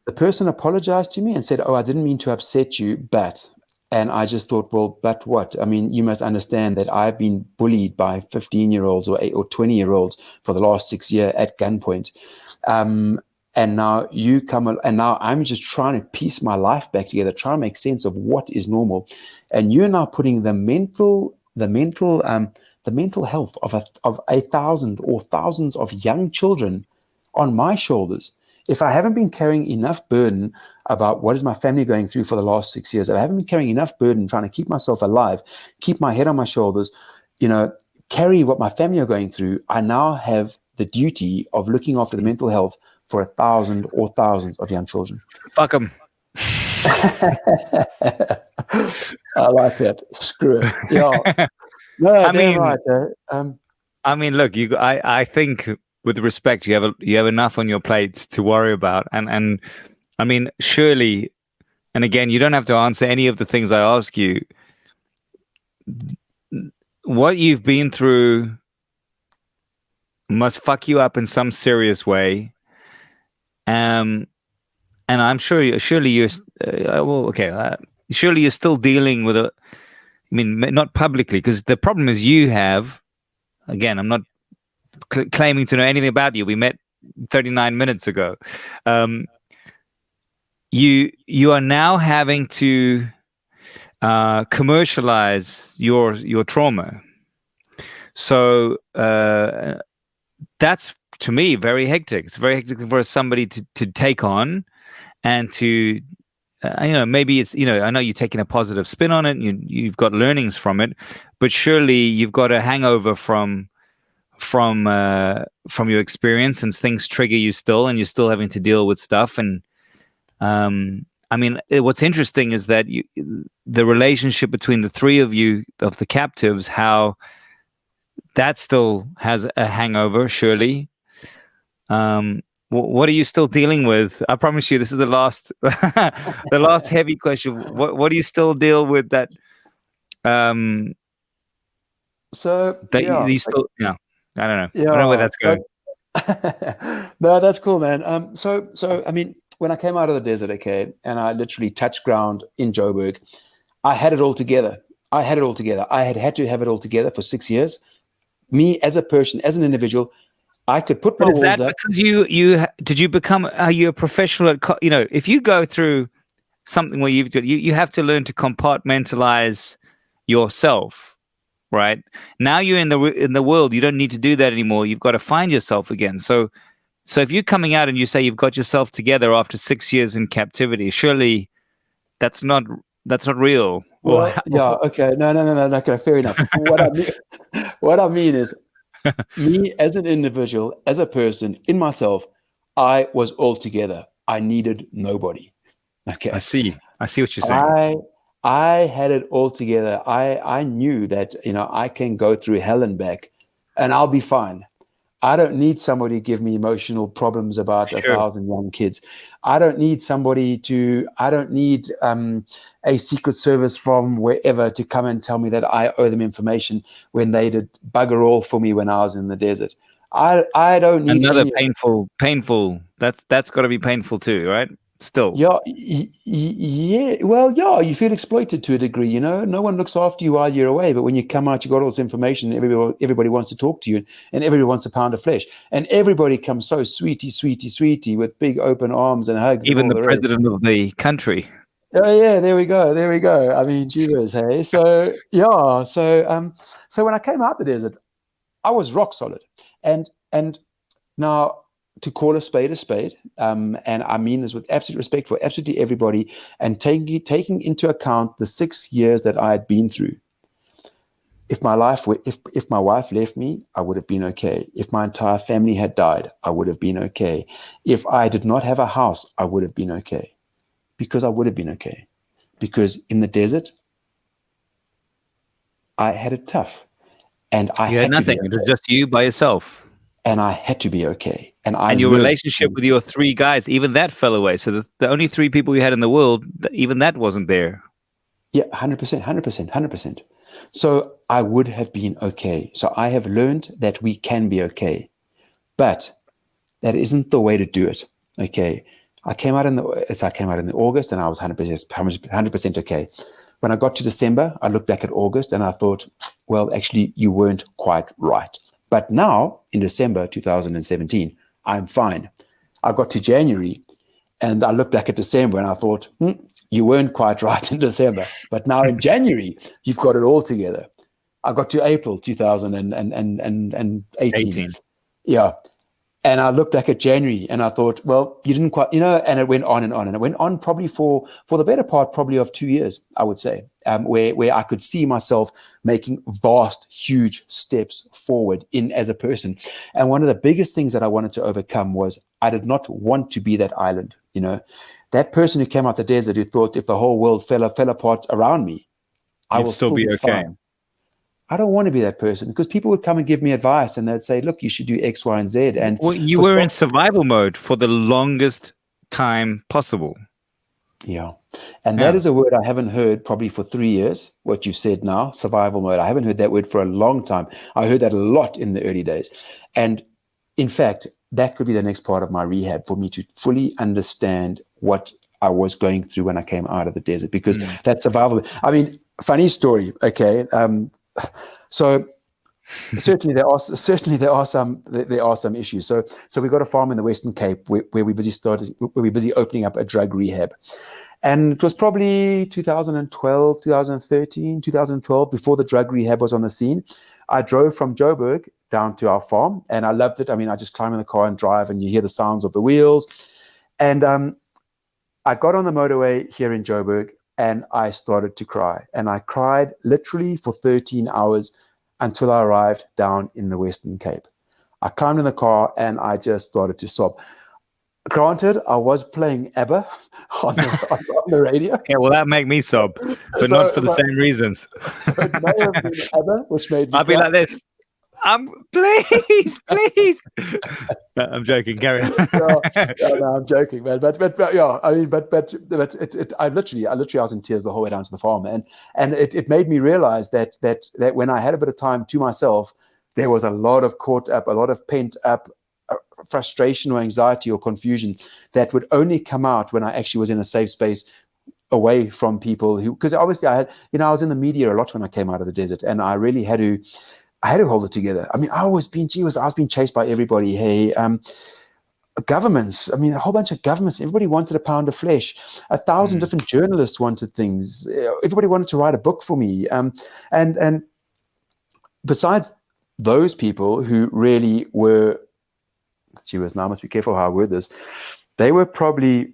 The person apologized to me and said, oh, I didn't mean to upset you, but... And I just thought, well, but what? I mean, you must understand that I've been bullied by 15-year-olds or 20-year-olds for the last 6 years at gunpoint. And now you come, and now I'm just trying to piece my life back together, trying to make sense of what is normal. And you're now putting the mental health of 1,000 or thousands of young children on my shoulders. If I haven't been carrying enough burden about what is my family going through for the last 6 years, if I haven't been carrying enough burden trying to keep myself alive, keep my head on my shoulders, carry what my family are going through, I now have the duty of looking after the mental health for 1,000 or thousands of young children. Fuck them. I like that. Screw it. Yeah. No, I mean, right. I mean, look, I think, with respect, you have enough on your plates to worry about, and I mean, surely, and again, you don't have to answer any of the things I ask you. What you've been through must fuck you up in some serious way, and I'm sure, surely you're surely you're still dealing with it. I mean, not publicly, because the problem is you have. Again, I'm not claiming to know anything about you. We met 39 minutes ago. You are now having to commercialize your trauma. So that's, to me, very hectic. It's very hectic for somebody to take on, and to maybe it's, I know you're taking a positive spin on it, and you've got learnings from it, but surely you've got a hangover from from your experience, and things trigger you still, and you're still having to deal with stuff. And I mean, what's interesting is that the relationship between the three of you, of the captives, how that still has a hangover, surely. What are you still dealing with? I promise you, this is the last, the last heavy question. What do you still deal with that? So That yeah, you still, I don't know. I don't know where yeah. that's going. No, that's cool, man. So I mean, when I came out of the desert, okay, and I literally touched ground in Joburg, I had it all together. I had it all together. I had to have it all together for 6 years. Me as a person, as an individual, I could put my But is walls that up. because did you become, are you a professional at if you go through something where you have to learn to compartmentalize yourself, right? Now you're in the world, you don't need to do that anymore. You've got to find yourself again. So if you're coming out and you say you've got yourself together after 6 years in captivity, surely that's not real. Or Well, yeah, okay, no, okay, fair enough. What I mean is, me as an individual, as a person, in myself, I was all together. I needed nobody. I Okay. see. I see what you're saying. I had it all together. I knew that, I can go through hell and back and I'll be fine. I don't need somebody to give me emotional problems about a Sure. thousand young kids. I don't need I don't need a secret service from wherever to come and tell me that I owe them information when they did bugger all for me when I was in the desert. I don't need Another any. painful. That's got to be painful too, right? Still, Yeah, yeah. Well, yeah, you feel exploited to a degree, No one looks after you while you're away, but when you come out, you got all this information. Everybody wants to talk to you, and everybody wants a pound of flesh, and everybody comes so sweetie, with big open arms and hugs and even all the the rest. president of the country. Oh yeah, there we go. I mean, Jesus, hey. So yeah, so when I came out the desert, I was rock solid, and now, to call a spade, and I mean this with absolute respect for absolutely everybody, and taking into account the 6 years that I had been through. If my wife left me, I would have been okay. If my entire family had died, I would have been okay. If I did not have a house, I would have been okay, because I would have been okay. Because in the desert, I had it tough, and I You had had to be nothing. It was okay, just you by yourself. and I had to be okay, and I And your learned. relationship with your three guys, even that fell away. So the only three people you had in the world, even that wasn't there. Yeah, 100%, 100%, 100%. So I would have been okay. So I have learned that we can be okay, but that isn't the way to do it. Okay. I came out in the August, and I was 100% okay. When I got to December, I looked back at August and I thought, well, actually, you weren't quite right. But now in December 2017, I'm fine. I got to January and I looked back at December and I thought, you weren't quite right in December. But now in January, you've got it all together. I got to April 2018. 18. Yeah. And I looked back at January and I thought, well, you didn't quite, and it went on and on. And it went on probably for the better part, probably of 2 years, I would say, where I could see myself making vast, huge steps forward in as a person. And one of the biggest things that I wanted to overcome was I did not want to be that island, that person who came out the desert who thought if the whole world fell apart around me, I You'd will still still be be okay. fine. I don't want to be that person, because people would come and give me advice and they'd say, look, you should do X, Y, and Z. And Well, you for were in start, survival mode for the longest time possible. yeah. And that Yeah. is a word I haven't heard probably for 3 years, what you've said now, survival mode. I haven't heard that word for a long time. I heard that a lot in the early days. And in fact, that could be the next part of my rehab, for me to fully understand what I was going through when I came out of the desert, because that survival. I mean, funny story. Okay. So there are some issues. So we got a farm in the Western Cape where we're busy opening up a drug rehab. And it was probably 2012, 2013, 2012, before the drug rehab was on the scene. I drove from Joburg down to our farm, and I loved it. I mean, I just climb in the car and drive, and you hear the sounds of the wheels. And I got on the motorway here in Joburg, and I started to cry. And I cried literally for 13 hours until I arrived down in the Western Cape. I climbed in the car and I just started to sob. Granted, I was playing ABBA on the radio. Yeah, well, that make me sob, but So, not for the same reasons. so it may have been ABBA, which made me I'll be cry. like this. Please, please. No, I'm joking. Carry on. No, I'm joking, man. But yeah, I mean, but I literally was in tears the whole way down to the farm, and it made me realize that when I had a bit of time to myself, there was a lot of a lot of pent up frustration or anxiety or confusion that would only come out when I actually was in a safe space away from people because obviously I was in the media a lot when I came out of the desert, and I really had to hold it together. I mean, I was being chased by everybody. Hey, governments. I mean, a whole bunch of governments. Everybody wanted a pound of flesh. 1,000 different journalists wanted things. Everybody wanted to write a book for me. And besides those people who really were, now I must be careful how I word this. They were probably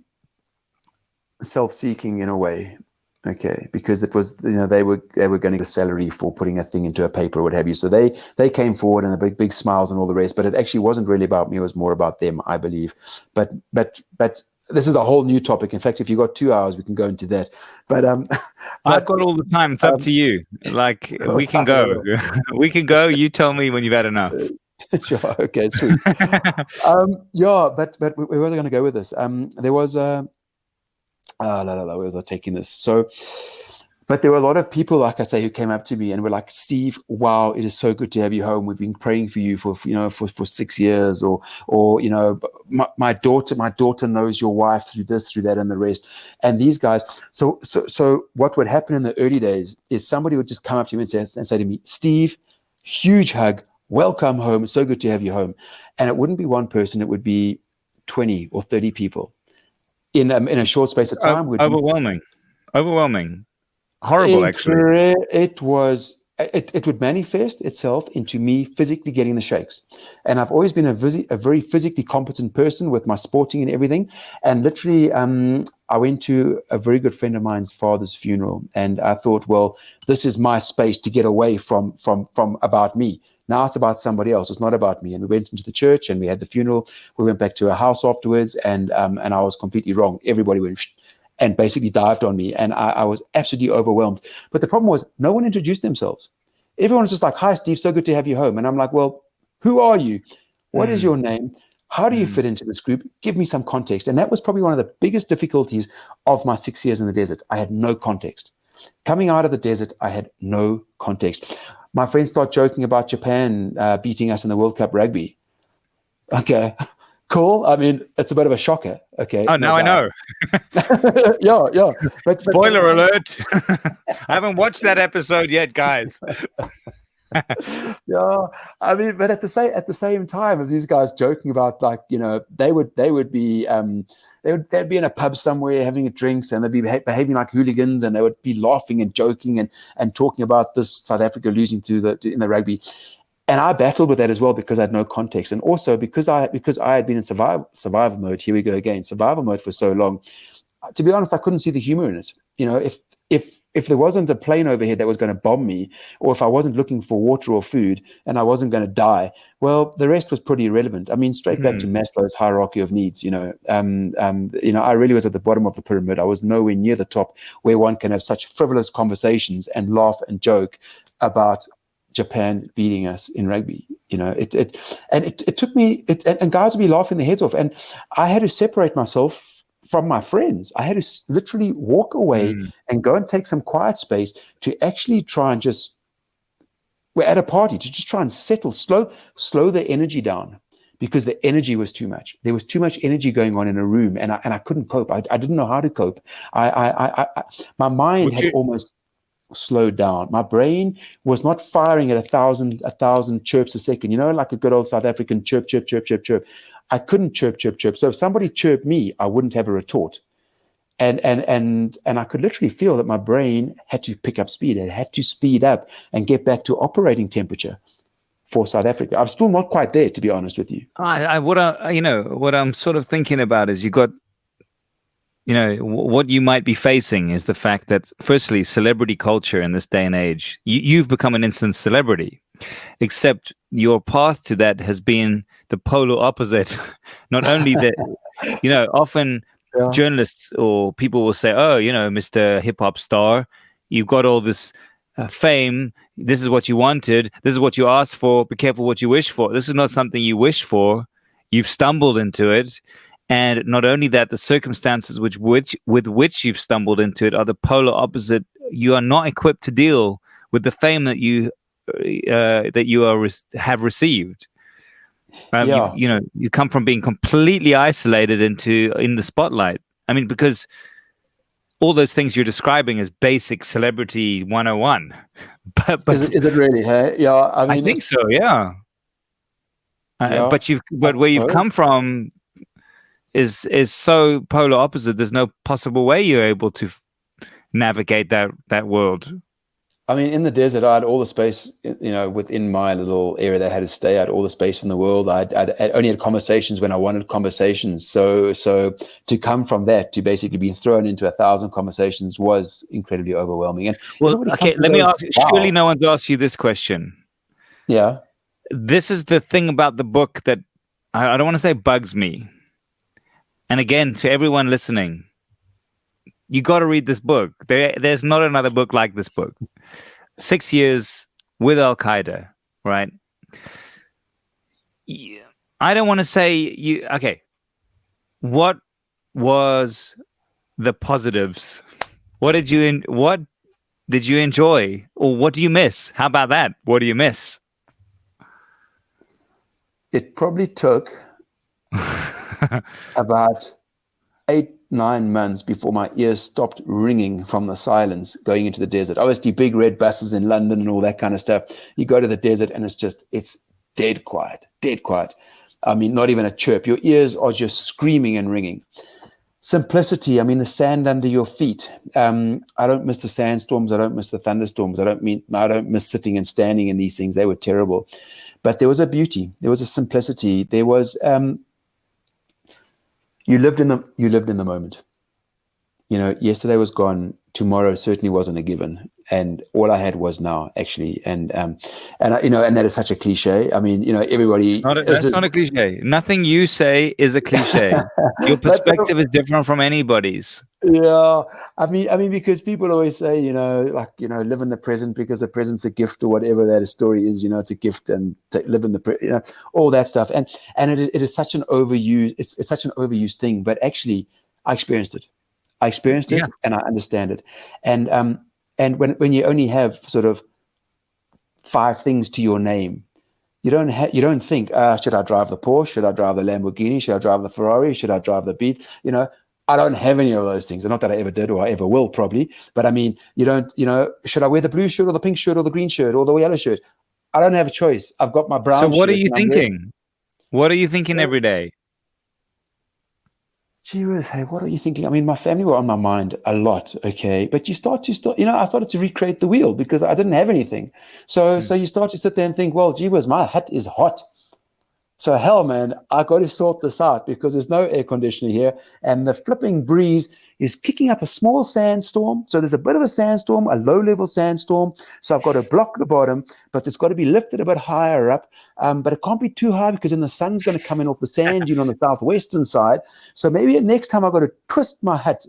self-seeking in a way. Okay, because it was, they were going to get a salary for putting a thing into a paper or what have you. So they came forward and the big smiles and all the rest. But it actually wasn't really about me. It was more about them, I believe. But this is a whole new topic. In fact, if you've got 2 hours, we can go into that. But I've got all the time. It's up to you. Like we can go. We can go. You tell me when you've had enough. Sure. Okay. Sweet. Yeah. But where was I going to go with this? There was where was I taking this? So, but there were a lot of people, like I say, who came up to me and were like, Steve, wow, it is so good to have you home. We've been praying for you for 6 years, or my daughter knows your wife through this, through that, and the rest. And these guys, so what would happen in the early days is somebody would just come up to me and say to me, Steve, huge hug, welcome home. It's so good to have you home. And it wouldn't be one person, it would be 20 or 30 people. In a short space of time. Overwhelming. Horrible, actually. It would manifest itself into me physically getting the shakes. And I've always been a very physically competent person with my sporting and everything. And literally, I went to a very good friend of mine's father's funeral. And I thought, well, this is my space to get away from about me. Now it's about somebody else. It's not about me. And we went into the church and we had the funeral. We went back to a house afterwards, and I was completely wrong. Everybody went and basically dived on me, and I was absolutely overwhelmed. But the problem was no one introduced themselves. Everyone was just like, "Hi, Steve, so good to have you home." And I'm like, "Well, who are you? What is your name? How do you fit into this group? Give me some context." And that was probably one of the biggest difficulties of my 6 years in the desert. I had no context. Coming out of the desert, I had no context. My friends start joking about Japan beating us in the World Cup rugby. Okay, cool. I mean, it's a bit of a shocker. Okay. Oh, now I know. Yeah. But spoiler alert. I haven't watched that episode yet, guys. Yeah, I mean, but at the same time, of these guys joking about, like, they would be they'd be in a pub somewhere having drinks, and they'd be behaving like hooligans, and they would be laughing and joking and talking about this South Africa losing in the rugby. And I battled with that as well because I had no context, and also because I had been in survival mode. Here we go again, survival mode for so long. To be honest, I couldn't see the humor in it. If there wasn't a plane overhead that was going to bomb me, or if I wasn't looking for water or food and I wasn't going to die, well, the rest was pretty irrelevant. I mean, straight back to Maslow's hierarchy of needs. I really was at the bottom of the pyramid. I was nowhere near the top, where one can have such frivolous conversations and laugh and joke about Japan beating us in rugby. It took me, and guys would be laughing their heads off, and I had to separate myself from my friends. I had to literally walk away and go and take some quiet space to actually try and we're at a party, to just try and slow the energy down, because the energy was too much. There was too much energy going on in a room, and I couldn't cope. I didn't know how to cope. My mind had almost slowed down. My brain was not firing at 1,000 chirps a second, like a good old South African chirp, chirp, chirp, chirp, chirp. I couldn't chirp, chirp, chirp. So if somebody chirped me, I wouldn't have a retort. And I could literally feel that my brain had to pick up speed. It had to speed up and get back to operating temperature for South Africa. I'm still not quite there, to be honest with you. What I'm sort of thinking about is what you might be facing is the fact that, firstly, celebrity culture in this day and age, you've become an instant celebrity. except your path to that has been the polar opposite. Not only that, often journalists or people will say, oh, Mr. Hip Hop star, you've got all this fame. This is what you wanted. This is what you asked for. Be careful what you wish for. This is not something you wish for. You've stumbled into it. And not only that, the circumstances with which you've stumbled into it are the polar opposite. You are not equipped to deal with the fame that you have received. You come from being completely isolated in the spotlight. I mean, because all those things you're describing is basic celebrity 101. But is it really? Hey, yeah. I mean, I think so. Yeah. But where you've come from is so polar opposite. There's no possible way you're able to navigate that world. I mean, in the desert, I had all the space, within my little area that I had to stay. I had all the space in the world. I only had conversations when I wanted conversations. So to come from that to basically being thrown into 1,000 conversations was incredibly overwhelming. And okay, let me ask you. Wow. Surely no one's asked you this question. Yeah. This is the thing about the book that I don't want to say bugs me. And again, to everyone listening, you got to read this book. There's not another book like this book. 6 years with Al Qaeda, right? I don't want to say you. Okay, what was the positives? What did you enjoy, or what do you miss? How about that? What do you miss? It probably took about 8-9 months before my ears stopped ringing from the silence going into the desert. Obviously, big red buses in London and all that kind of stuff. You go to the desert and it's dead quiet. I mean, not even a chirp. Your ears are just screaming and ringing. Simplicity. I mean, the sand under your feet. I don't miss the sandstorms. I don't miss the thunderstorms. I don't miss sitting and standing in these things. They were terrible. But there was a beauty. There was a simplicity. There was you lived in the moment. Yesterday was gone. Tomorrow certainly wasn't a given, and all I had was now, actually. And that is such a cliche. I mean, everybody. That's not a cliche. Nothing you say is a cliche. Your perspective is different from anybody's. Yeah, I mean, because people always say, live in the present because the present's a gift, or whatever that story is. It's a gift, and live in the all that stuff. And it is such an overused. It's such an overused thing. But actually, I experienced it. And I understand it. And when you only have sort of 5 things to your name, you don't think, should I drive the Porsche? Should I drive the Lamborghini? Should I drive the Ferrari? Should I drive the Beat? I don't have any of those things. And not that I ever did or I ever will, probably. But I mean, you don't, should I wear the blue shirt or the pink shirt or the green shirt or the yellow shirt? I don't have a choice. I've got my brown shirt. So what are you thinking? What are you thinking every day? Gee whiz, hey, what are you thinking? I mean, my family were on my mind a lot, okay? But I started to recreate the wheel because I didn't have anything. So you start to sit there and think, well, gee whiz, my hut is hot. So hell, man, I got to sort this out because there's no air conditioner here. And the flipping breeze is kicking up a small sandstorm. So there's a bit of a sandstorm, a low-level sandstorm. So I've got to block the bottom, but it's got to be lifted a bit higher up. But it can't be too high because then the sun's going to come in off the sand dune on the southwestern side. So maybe next time I've got to twist my hut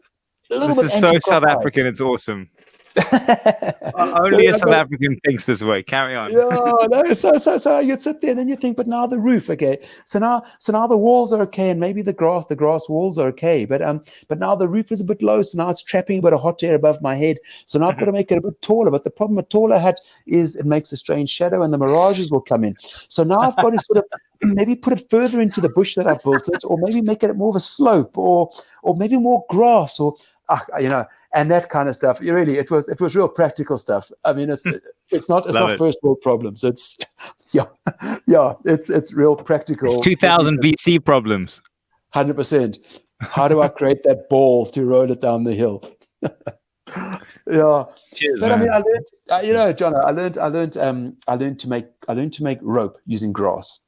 a little bit. This is so South African. It's awesome. Only a South African thinks this way. Carry on. So you'd sit there and then you think, but now the roof, okay. So now the walls are okay, and maybe the grass walls are okay, but now the roof is a bit low, so now it's trapping a bit of hot air above my head. So now I've got to make it a bit taller. But the problem with taller hut is it makes a strange shadow, and the mirages will come in. So now I've got to sort of maybe put it further into the bush that I've built it, or maybe make it more of a slope, or maybe more grass, or and that kind of stuff. It was real practical stuff. I mean, it's not first world problems. It's it's real practical. It's 2000 BC problems. 100%. How do I create that ball to roll it down the hill? Yeah. Cheers, but man. I mean, I learned, John. I learned to make rope using grass.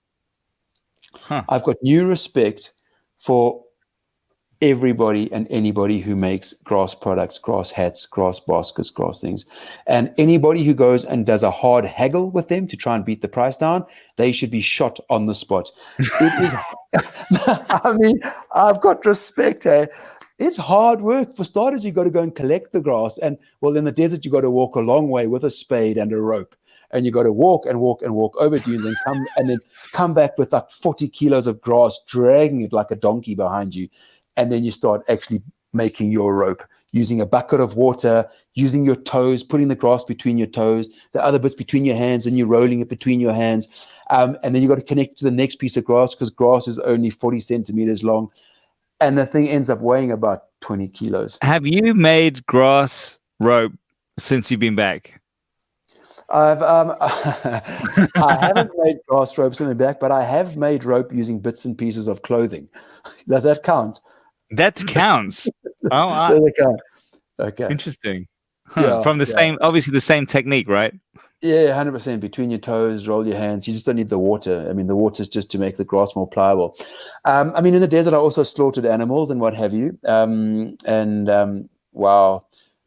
I've got new respect for everybody and anybody who makes grass products, grass hats, grass baskets, grass things. And anybody who goes and does a hard haggle with them to try and beat the price down, they should be shot on the spot. It is, I mean, I've got respect. It's hard work. For starters, you've got to go and collect the grass. And well, in the desert, you've got to walk a long way with a spade and a rope. And you got to walk and walk and walk over dunes and then come back with like 40 kilos of grass, dragging it like a donkey behind you. And then you start actually making your rope using a bucket of water, using your toes, putting the grass between your toes, the other bits between your hands, and you're rolling it between your hands. And then you got to connect to the next piece of grass because grass is only 40 centimeters long. And the thing ends up weighing about 20 kilos. Have you made grass rope since you've been back? I haven't made grass ropes in the back, but I have made rope using bits and pieces of clothing. Does that count? That counts. Does that count? Okay. Interesting. Yeah, From the same, obviously the same technique, right? Yeah, 100%. Between your toes, roll your hands. You just don't need the water. I mean, the water is just to make the grass more pliable. I mean, in the desert, I also slaughtered animals and what have you. Wow,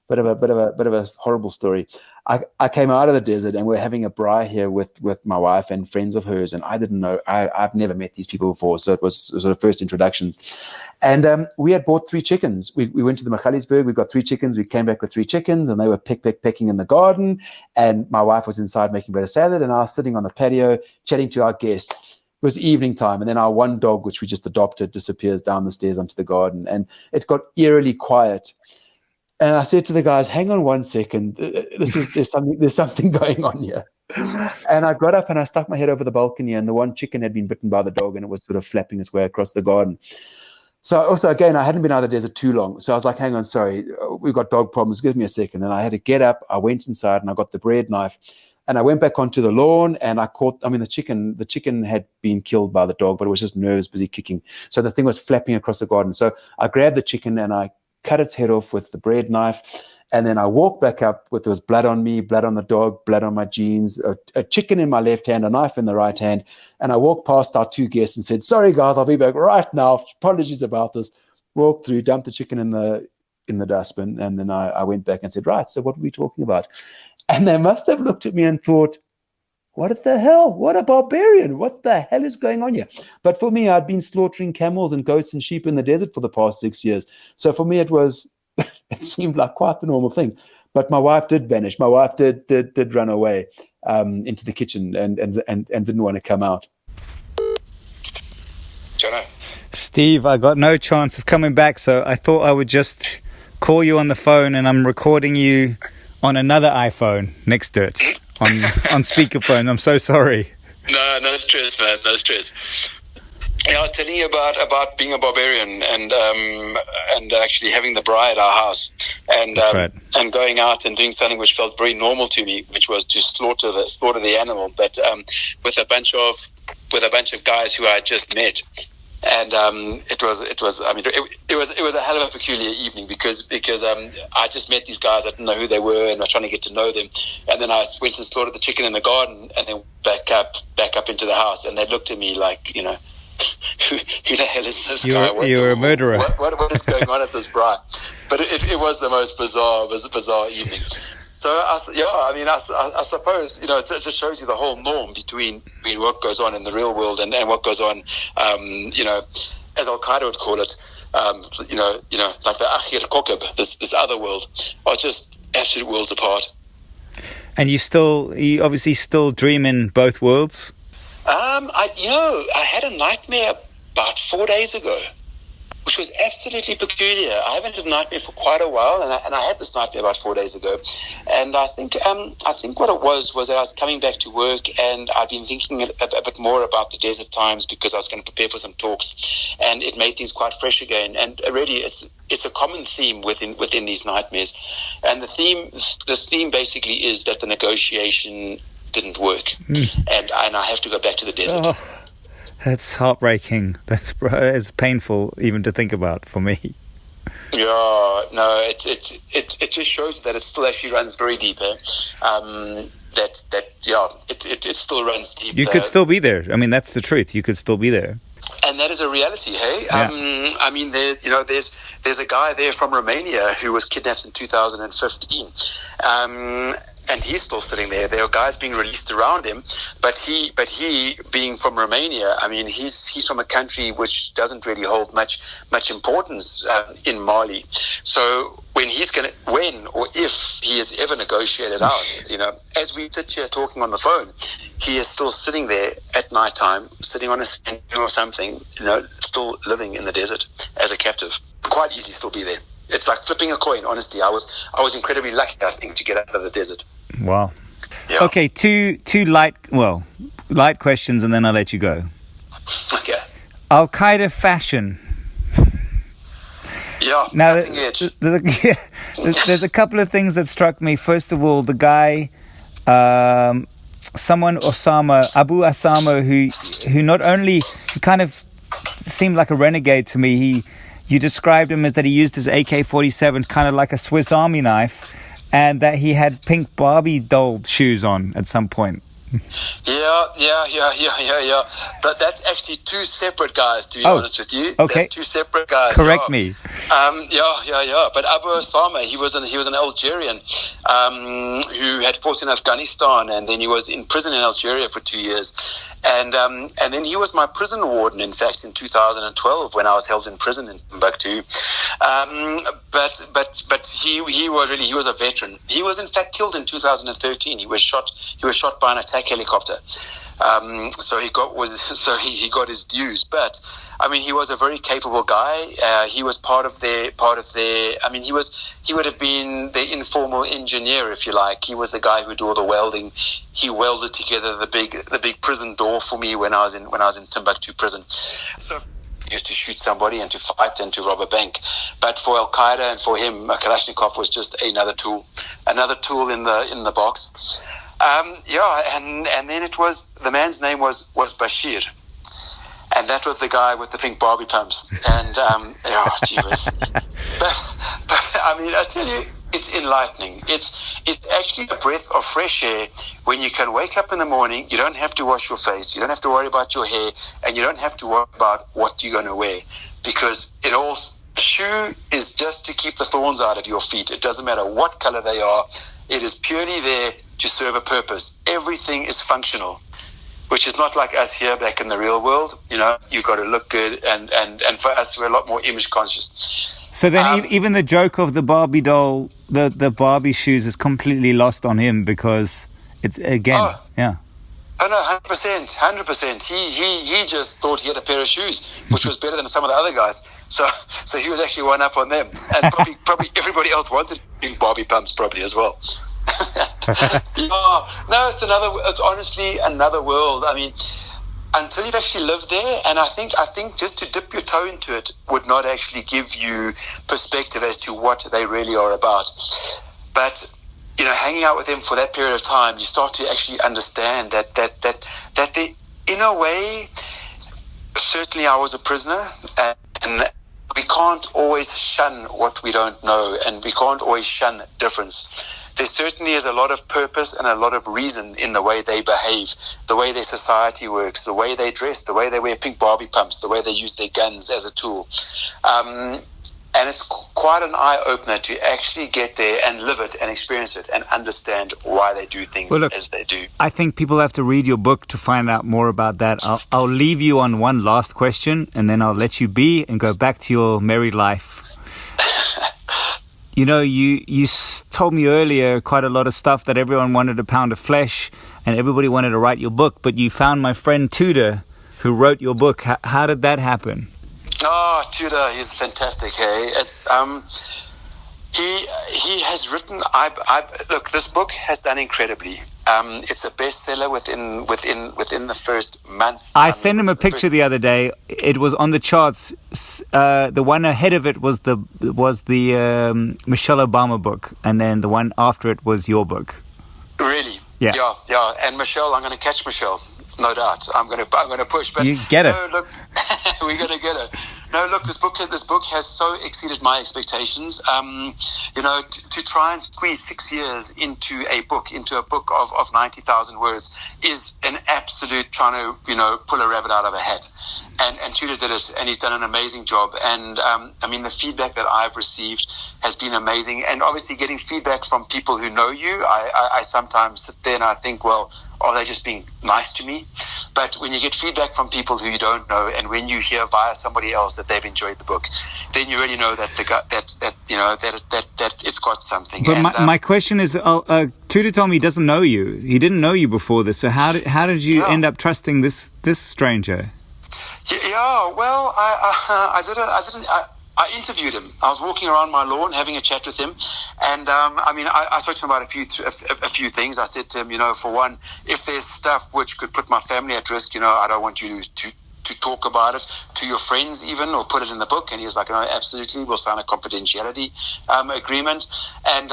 bit of a horrible story. I came out of the desert and we're having a braai here with my wife and friends of hers, and I didn't know. I've never met these people before, so it was sort of first introductions. And we had bought 3 chickens. We went to the Magaliesberg. We got 3 chickens. We came back with 3 chickens, and they were pecking in the garden. And my wife was inside making a bit of salad, and I was sitting on the patio chatting to our guests. It was evening time, and then our one dog, which we just adopted, disappears down the stairs onto the garden, and it got eerily quiet. And I said to the guys, "Hang on one second. There's something going on here." And I got up and I stuck my head over the balcony, and the one chicken had been bitten by the dog, and it was sort of flapping its way across the garden. So also, again, I hadn't been out of the desert too long. So I was like, "Hang on, sorry, we've got dog problems. Give me a second." And I had to get up. I went inside and I got the bread knife, and I went back onto the lawn and the chicken had been killed by the dog, but it was just nerves busy kicking. So the thing was flapping across the garden. So I grabbed the chicken and I cut its head off with the bread knife. And then I walked back up with, there was blood on me, blood on the dog, blood on my jeans, a chicken in my left hand, a knife in the right hand. And I walked past our 2 guests and said, "Sorry guys, I'll be back right now. Apologies about this." Walked through, dumped the chicken in the dustbin. And then I went back and said, "Right, so what were we talking about?" And they must have looked at me and thought, "What the hell? What a barbarian. What the hell is going on here?" But for me, I'd been slaughtering camels and goats and sheep in the desert for the past 6 years. So for me, it seemed like quite the normal thing. But my wife did vanish. My wife did run away into the kitchen and didn't want to come out. Jono. Steve, I got no chance of coming back, so I thought I would just call you on the phone, and I'm recording you on another iPhone next to it. On speakerphone. I'm so sorry. No stress, man. No stress. Yeah, I was telling you about being a barbarian and actually having the braai at our house and right. And going out and doing something which felt very normal to me, which was to slaughter the animal, but with a bunch of guys who I had just met. And it was a hell of a peculiar evening because I just met these guys. I didn't know who they were, and I was trying to get to know them. And then I went and slaughtered the chicken in the garden, and then back up into the house. And they looked at me like, who the hell is this guy? You're a murderer. What is going on at this braai? But it was the most bizarre evening. So I suppose it just shows you the whole norm between what goes on in the real world and what goes on, as Al Qaeda would call it, like the Akhir Kokab, this other world, are just absolute worlds apart. And you obviously still dream in both worlds. I had a nightmare about 4 days ago, which was absolutely peculiar. I haven't had a nightmare for quite a while, and I had this nightmare about 4 days ago. And I think what it was that I was coming back to work, and I'd been thinking a bit more about the desert times because I was going to prepare for some talks, and it made things quite fresh again. And really, it's a common theme within these nightmares, and the theme basically is that the negotiation didn't work, and I have to go back to the desert. Oh, that's heartbreaking. It's painful even to think about for me. Yeah, no, it just shows that it still actually runs very deep. It still runs deep. You could still be there. I mean, that's the truth. You could still be there. And that is a reality, hey? Yeah. I mean, there's a guy there from Romania who was kidnapped in 2015. And he's still sitting there. There are guys being released around him, but he being from Romania, I mean, he's from a country which doesn't really hold much importance in Mali. So when or if he is ever negotiated out, as we sit here talking on the phone, he is still sitting there at night time, sitting on a stand or something, still living in the desert as a captive. Quite easy to still be there. It's like flipping a coin, honestly. I was incredibly lucky, I think, to get out of the desert. Wow. Yeah. Okay, two light questions, and then I'll let you go. Okay. Al-Qaeda fashion. Yeah, Now, cutting edge. there's a couple of things that struck me. First of all, the guy, Abu Osama, who not only, he kind of seemed like a renegade to me. You described him as that he used his AK-47 kind of like a Swiss Army knife, and that he had pink Barbie doll shoes on at some point. Yeah. But that's actually two separate guys, to be honest with you. Okay. That's two separate guys. Correct me. Yeah. But Abu Osama, he was an Algerian who had fought in Afghanistan, and then he was in prison in Algeria for 2 years. And then he was my prison warden, in fact, in 2012 when I was held in prison in Timbuktu. But he was a veteran. He was in fact killed in 2013. He was shot by an attack helicopter. So he got his dues. But I mean, he was a very capable guy. He was part of their. I mean, he would have been the informal engineer, if you like. He was the guy who did all the welding. He welded together the big prison door for me when I was in Timbuktu prison. So he used to shoot somebody and to fight and to rob a bank. But for Al-Qaeda and for him, Kalashnikov was just another tool in the box. And then it was, the man's name was Bashir. And that was the guy with the pink Barbie pumps. And, gee whiz. But I mean, I tell you, it's enlightening. It's actually a breath of fresh air when you can wake up in the morning. You don't have to wash your face. You don't have to worry about your hair. And you don't have to worry about what you're going to wear. Because a shoe is just to keep the thorns out of your feet. It doesn't matter what color they are. It is purely there to serve a purpose. Everything is functional, which is not like us here back in the real world. You've got to look good, and for us, we're a lot more image conscious. So then even the joke of the Barbie doll, the Barbie shoes is completely lost on him because it's, again, yeah. Oh no, 100%. He just thought he had a pair of shoes, which was better than some of the other guys. So he was actually one up on them, and probably everybody else wanted pink Barbie pumps probably as well. It's honestly another world. I mean, until you've actually lived there, and I think just to dip your toe into it would not actually give you perspective as to what they really are about. But hanging out with them for that period of time, you start to actually understand that they, in a way, certainly I was a prisoner, and we can't always shun what we don't know, and we can't always shun difference. There certainly is a lot of purpose and a lot of reason in the way they behave, the way their society works, the way they dress, the way they wear pink Barbie pumps, the way they use their guns as a tool. And it's quite an eye-opener to actually get there and live it and experience it and understand why they do things as they do. I think people have to read your book to find out more about that. I'll leave you on one last question, and then I'll let you be and go back to your merry life. You told me earlier quite a lot of stuff that everyone wanted a pound of flesh and everybody wanted to write your book, but you found my friend Tudor who wrote your book. How did that happen? Oh, Tudor, he's fantastic. Hey, it's he has written. Look, this book has done incredibly. It's a bestseller within the first month. I sent him a picture the other day. It was on the charts. The one ahead of it was the Michelle Obama book, and then the one after it was your book. Really? Yeah. And Michelle, I'm going to catch Michelle. No doubt. I'm going to push. But you get it. No, look, we're going to get her. No, look, this book has so exceeded my expectations. To try and squeeze 6 years into a book of 90,000 words is an absolute trying to, pull a rabbit out of a hat. And Tudor did it, and he's done an amazing job. And I mean, the feedback that I've received has been amazing. And obviously, getting feedback from people who know you, I sometimes sit there and I think, well, are they just being nice to me? But when you get feedback from people who you don't know, and when you hear via somebody else that they've enjoyed the book, then you really know that that it's got something. But my question is, Tudor told me he doesn't know you. He didn't know you before this. So how did you end up trusting this stranger? Yeah, well, I interviewed him. I was walking around my lawn having a chat with him, and I spoke to him about a few things. I said to him, for one, if there's stuff which could put my family at risk, I don't want you to talk about it to your friends even, or put it in the book. And he was like, no, absolutely, we'll sign a confidentiality agreement. And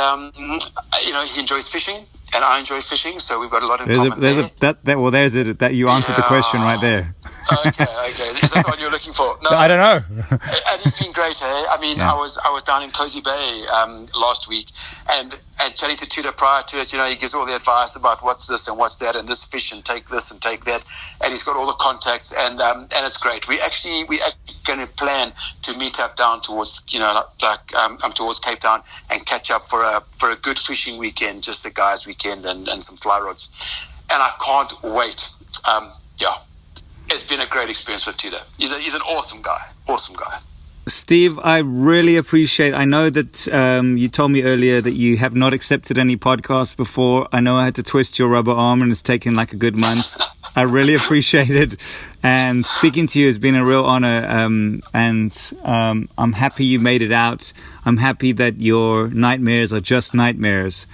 he enjoys fishing, and I enjoy fishing, so we've got a lot in common there. There's it. That you answered the question right there. Okay. Is that what you're looking for? No, I don't know. And it's been great, eh? I mean, I was down in Cozy Bay last week, and chatting to Tudor prior to it. He gives all the advice about what's this and what's that, and this fish, and take this and take that, and he's got all the contacts, and it's great. We actually going to plan to meet up down towards towards Cape Town and catch up for a good fishing weekend, just a guys' weekend, and some fly rods, and I can't wait. It's been a great experience with Tudor. He's an awesome guy. Steve, I really appreciate. I know that you told me earlier that you have not accepted any podcasts before. I know I had to twist your rubber arm, and it's taken like a good month. I really appreciate it, and speaking to you has been a real honor. And I'm happy you made it out. I'm happy that your nightmares are just nightmares.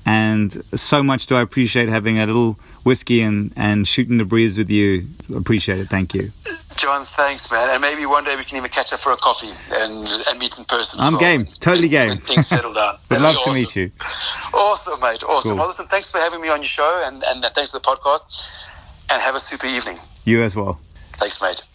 And so much do I appreciate having a little whiskey and shooting the breeze with you. Appreciate it. Thank you. John, thanks, man. And maybe one day we can even catch up for a coffee and meet in person. I'm game. Totally game. When things settle down. Would love to meet you. Awesome, mate. Awesome. Cool. Well, listen, thanks for having me on your show, and thanks for the podcast. And have a super evening. You as well. Thanks, mate.